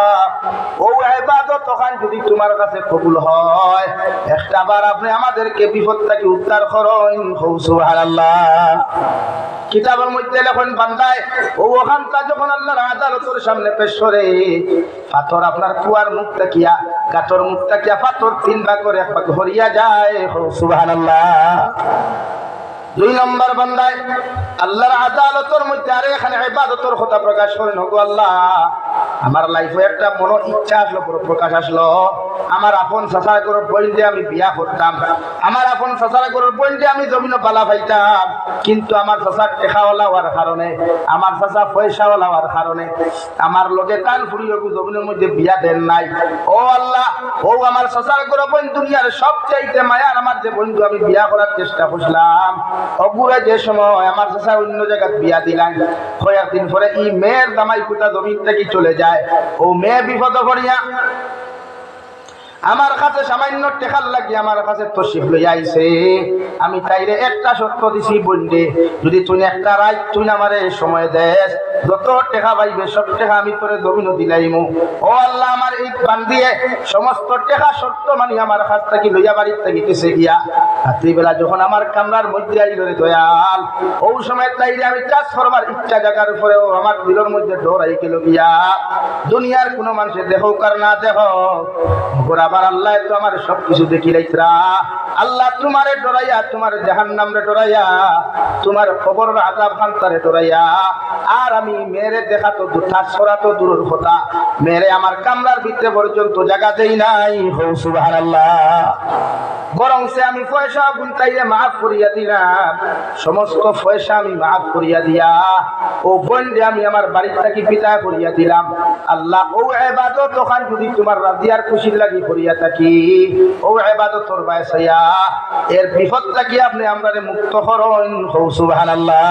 ও ইবাদত তখন যদি তোমার কাছে কবুল হয়, একটাবার আপনি আমাদেরকে বিপদ থেকে উদ্ধার করেন। সুবহানাল্লাহ। কিতাবের মধ্যে লেখেন বান্দায় ও ওখানটা যখন আল্লাহর আদালতের সামনে পেশ করে, পাথর আপনার কুয়ার মুখ তাকিয়া গাতর মুখ তাকিয়া পাথর 3 ভাগ করে 1 ভাগ হরিয়া যায়। সুবহানাল্লাহ। 2 নম্বর বান্দায় আল্লাহর আদালতের মধ্যে আরে এখানে ইবাদতের কথা প্রকাশ করেন। ওগো আল্লাহ, আমার লাইফে একটা মনো ইচ্ছা আসলো, প্রকাশ আসলো, আমার আপন চাচার ঘরের বোন দিয়ে আমি বিয়া করতাম, আমার আপন চাচার ঘরের বোন দিয়ে আমি জমিন পালা পাইতাম, কিন্তু আমার চাচার টেকাওয়ালা হওয়ার কারণে, আমার চাচা পয়সাওয়ালা হওয়ার কারণে আমার লগে কান ফুরিয়ে জমিনের মধ্যে বিয়া দেন নাই। ও আল্লাহ, ও আমার চাচার ঘরের বোন দুনিয়ার সবচাইতে মায়ার আমার যে বন্ধু, আমি বিয়া করার চেষ্টা করলাম, অগুরা যে সময় আমার চাচা অন্য জায়গায় বিয়া দিলাম, কয়েকদিন পরে এই মেয়ের জামাই কুটা জমিন থেকে চলে যায়। ও মেয়ে বিপদ করিয়া আমার কাছে সামান্য টেকার লাগি আমার কাছে তশরিফ লইয়া আইছে। আমি তাইরে একটা শর্ত দিছি, বললে যদি তুই একটা রাত তুই আমারে সময় দেস, যত টেকা পাইবে সব টেকা আমি তোরে জমিন দিলাইমু। ও আল্লাহ, আমার এই বান্দিয়ে সমস্ত টেকা শর্ত মানি আমার কাছ থেকে লইয়া বাড়ির থেকে গেছে গিয়া। রাত্রিবেলা যখন আমার কামরার মধ্যে আইল রে দয়াল, ওই সময় তাইরে আমি কাজ করবার ইচ্ছা জায়গার উপরেও আমার দিলের মধ্যে ডর আই গেল গিয়া। দুনিয়ার কোনো মানুষের দেহ কার না দেহ, আবার আল্লাহ তো আমার সবকিছু দেখি রাইতরা। আল্লাহ তোমারে ডরাইয়া, তোমার জাহান্নামরে ডরাইয়া, তোমার কবরের আযাব খান্তারে ডরাইয়া, আর আমি আমি মেরে দেখা তো তার ছড়া তো দূরের কথা, মেরে আমার কামরার ভিতরে পর্যন্ত জায়গা দেই নাই। সুবহানাল্লাহ। বরং সে আমি পয়সা গুনতাইলে মাফ করিয়া দিলাম, সমস্ত পয়সা আমি মাফ করিয়া দিয়া ও বন্ধে আমি আমার বাড়ির থাকি পিতা করিয়া দিলাম। আল্লাহ ও ইবাদত ওখান যদি তোমার রাজিয়ার খুশির লাগি করিয়া থাকি, ও ইবাদতর বায়সায়া এর বিপদ থাকি আপনি আমরারে মুক্ত করুন। সুবহানাল্লাহ।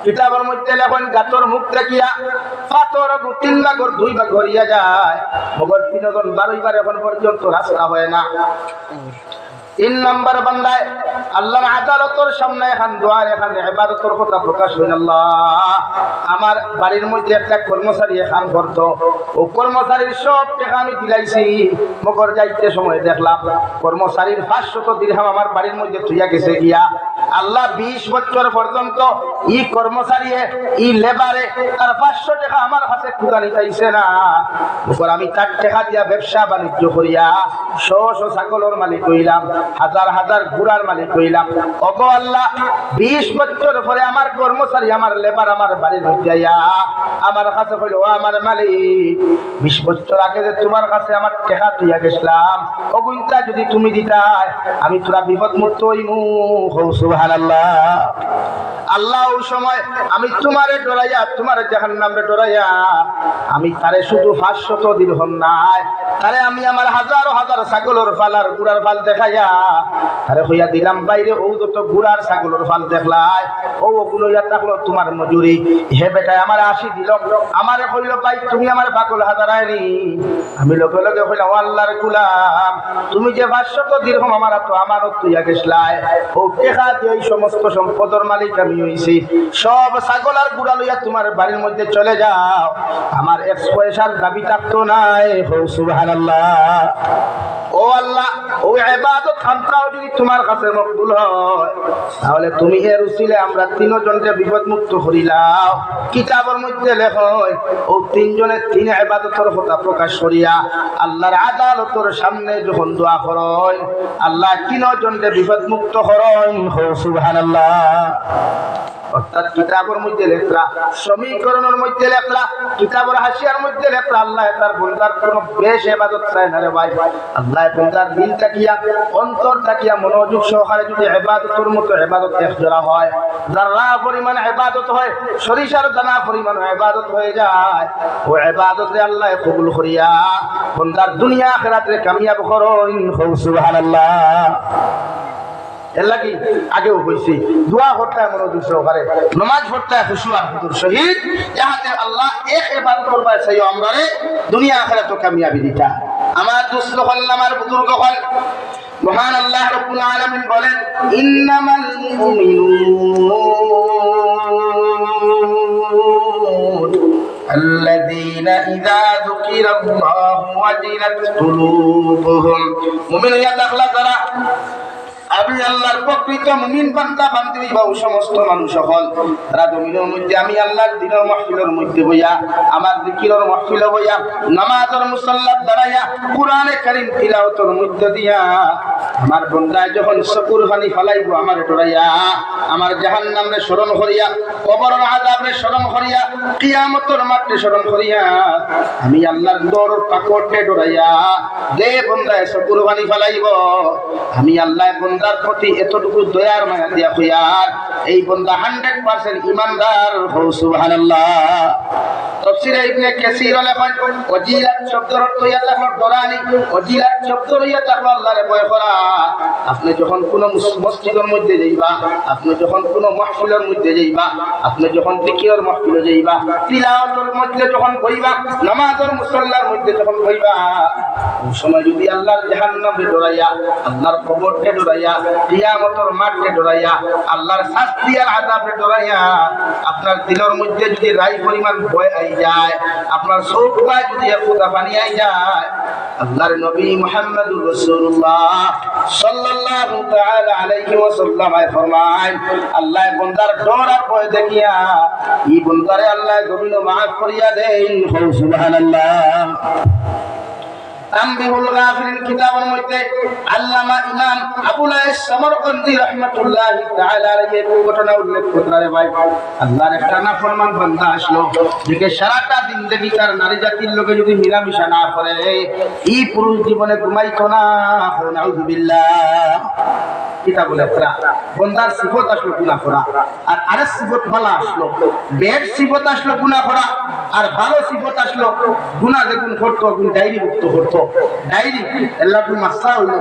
কিতাবের মধ্যে লেখন গাতর মুখ দেখিয়া পাথর 3 ভাগর 2 ভাগ করিয়া যায়, মগর 3 জন 12 বার এখন পর্যন্ত রাস্তা হয় না। 3 নম্বর বান্দায় আল্লাহর আদালতের সামনে এখন দোয়ার এখানে ইবাদতের কথা প্রকাশ হইল। আল্লাহ আমার বাড়ির মধ্যে একটা কর্মচারী এখন করত, ও কর্মচারীর সব টাকা আমি দিলাইছি, মগর যাইতে সময় দেখলাম কর্মচারীর 500 দিরহাম আমার বাড়ির মধ্যে থইয়া গেছে গিয়া। আল্লাহ 20 বছর পর্যন্ত ই কর্মচারী ই লেবারে তার 500 টাকা আমার কাছে কুদানি চাইছে না, মগর আমি তার টাকা দিয়া ব্যবসা বাণিজ্য করিয়া শশ ছাগলের মালিক হইলাম, হাজার হাজার গুড়ার মালিক হইলাম। ওগো আল্লাহ 20 বছর পরে আমার কর্মচারী আমার লেবার আমার বাড়ির মধ্যে আইয়া আমার কাছে কইল, ও আমার মালিক 20 বছর আগে যে তোমার কাছে আমার টাকা দিয়া গেছিলাম, ওগুনটা যদি তুমি দিতাই আমি তোরা বিপদ মুক্ত হইমু। সুবহানাল্লাহ। আল্লাহ ওই সময় আমি তোমারে ডরাইয়া তোমার জাহান্নামে ডরাইয়া আমি তারে শুধু 500 দিরহাম নাই, তারে আমি আমার হাজার হাজার ছাগলের ফালার গুড়ার ফাল দেখাইয়া তারে হইয়া দিলাম বাইরে, ও যত গুড়ার ছাগলের ফাল দেখলাই ও ওগুলো ইয়া থাকলো তোমার মজুরি। হে বেটায় আমার 80 দিল, আমারে কইল ভাই তুমি আমার পাগল হাজারায়নি। আমি লগে লগে কইলাম, আল্লাহর গোলাম তুমি যে 500 দিরহাম আমার তো আমানত তুইয়া গেছলাই, ও টাকা দিয়ে এই সমস্ত সম্পদের মালিক আমি হইছি, সব ছাগল আর গুড়া লইয়া তোমার বাড়ির মধ্যে চলে যাও, আমার 1 পয়সার দাবি থাকতো নাই। সুবহানাল্লাহ। ও আল্লাহ ও ইবাদত আমরাও যদি তোমার কাছে মকবুল হয় তাহলে তুমি এর উসিলে আমরা 3 জনকে বিপদ মুক্ত করিলাও। কিতাবের মধ্যে লেখয় ও 3 জনের 3 ইবাদতের কথা প্রকাশ করিয়া আল্লাহর আদালতের সামনে যখন দোয়া করেন আল্লাহ 3 জনকে বিপদ মুক্ত করেন। সুবহানাল্লাহ। অর্থাৎ কিতাবের মধ্যে লেখা, সমীকরণের মধ্যে লেখা, কিতাবের হাসিয়ার মধ্যে লেখা আল্লাহ তার বন্দার কোনো বেশ ইবাদত চায় না রে ভাই। আল্লাহ বন্দার দিল তাকিয়া অন্তর তাকিয়া মনোযোগ সহকারে যদি ইবাদতের মতো ইবাদত একজোড়া হয়, যারা পরিমাণ ইবাদত হয় সরিষার দানা পরিমাণ ইবাদত হয়ে যায়, ও ইবাদতে আল্লাহ কবুল করিয়া বন্দার দুনিয়া আখিরাতে কামিয়াব করেন। সুবহানাল্লাহ। এর লাগি আগেও কইছি দোয়া করতে মনোযোগ সহকারে, নামাজ পড়তে খুশু আর হুজুর শহীদ, যাহাতে আল্লাহ এক ইবাদত করবা সেই আমরারে দুনিয়া আখিরাত কামিয়াবি দিতা। আমার দোস্ত হল আমার বুজুর্গ হল মহান আল্লাহ রাব্বুল আলামিন বলেন, ইন্নামাল মুমিনুন আল্লাযীনা ইযা যুকিরাল্লাহু ওয়াজিলাত কুলুবুহুম। মুমিন ইয়া তাকলা তারা আমি আল্লাহর প্রকৃত মুমিন বান্দা বান্দি বা সমস্ত মানুষ হল তারা জমিনের মধ্যে আমি আল্লাহর দিনের মাহফিলের মধ্যে বইয়া আমার জিকিরের মাহফিলে বইয়া নামাজের মুসাল্লাত দাঁড়াইয়া কুরআনে কারীম তিলাওয়াতের মধ্যে দিয়া আমার বান্দায় যখন চকুর পানি ফলাইব আমার ডরাইয়া, আমার জাহান্নামে স্মরণ করিয়া, কবরের আযাবে স্মরণ করিয়া, কিয়ামতের মাঠে স্মরণ করিয়া আমি আল্লাহর দৌড় পাকড়ে ডরাইয়া যে বান্দায় চকুর পানি ফলাইব আমি আল্লাহ বান্দার প্রতি এতটুকু দয়ার মায়া দিয়া কইয়ার এই বান্দা 100% ঈমানদার। সুবহানাল্লাহ। তাফসীরে ইবনে কাসীর লেখেন ওয়াজিলাত শব্দের অর্থ আল্লাহর ডরানি, ওয়াজিলাত শব্দের অর্থ আল্লাহর ভয় করা। আপনি যখন কোনো মসজিদের মধ্যে যাইবা, আপনি যখন কোনো মাহফিলের মধ্যে যাইবা, আপনি যখন জিকিরের মাহফিলে যাইবা, তিলাওয়াতের মধ্যে যখন বইবা, নামাজের মুসাল্লার মধ্যে যখন বইবা, ওই সময় যদি আল্লাহর জাহান্নামে ডরাইয়া, আল্লাহর কবরকে ডরাইয়া, কিয়ামতের মাঠকে ডরাইয়া, আল্লাহর শাস্তি আর আযাবে ডরাইয়া আপনার দিলের মধ্যে যদি রাই পরিমাণ ভয় আই যায়, আপনার চোখটা যদি খোদা পানি আই যায়, আল্লাহর নবী মুহাম্মদুর রাসূলুল্লাহ সাল্লাল্লাহু তাআলা আলাইহি ওয়াসাল্লাম ফরমায় আল্লাহ বান্দার ডর আর ভয় দেখিয়া এই বান্দারে আল্লাহ জমিন মাফ করিয়া দেন। সুবহানাল্লাহ। তামবিহুল গাফিলিন কিতাবের মধ্যে আল্লামা ইমাম আবুল আইস সমরকন্দি রাহমাতুল্লাহি তাআলা আলাইহি ঘটনা উল্লেখ করেন। ভাই আল্লাহর একটা নাফরমান বান্দা আসলো, যে সারাটা জিন্দেগি তার নারী জাতির লোকে যদি মিলামিশা না করে এই পুরুষ জীবনে ঘুমাইতো না। নাউযুবিল্লাহ। কিতাব বলে বন্দার সিফত আসলো গুনাহ করা, আর আরেক সিফত ভালো আসলো, বেড সিফত আসলো গুনাহ করা, আর ভালো সিফত আসলো গুনাহ যেগুন করতো গুণ ডায়েরি মুক্ত করতো। ডায়েরি আল্লাহর মাসলা হইল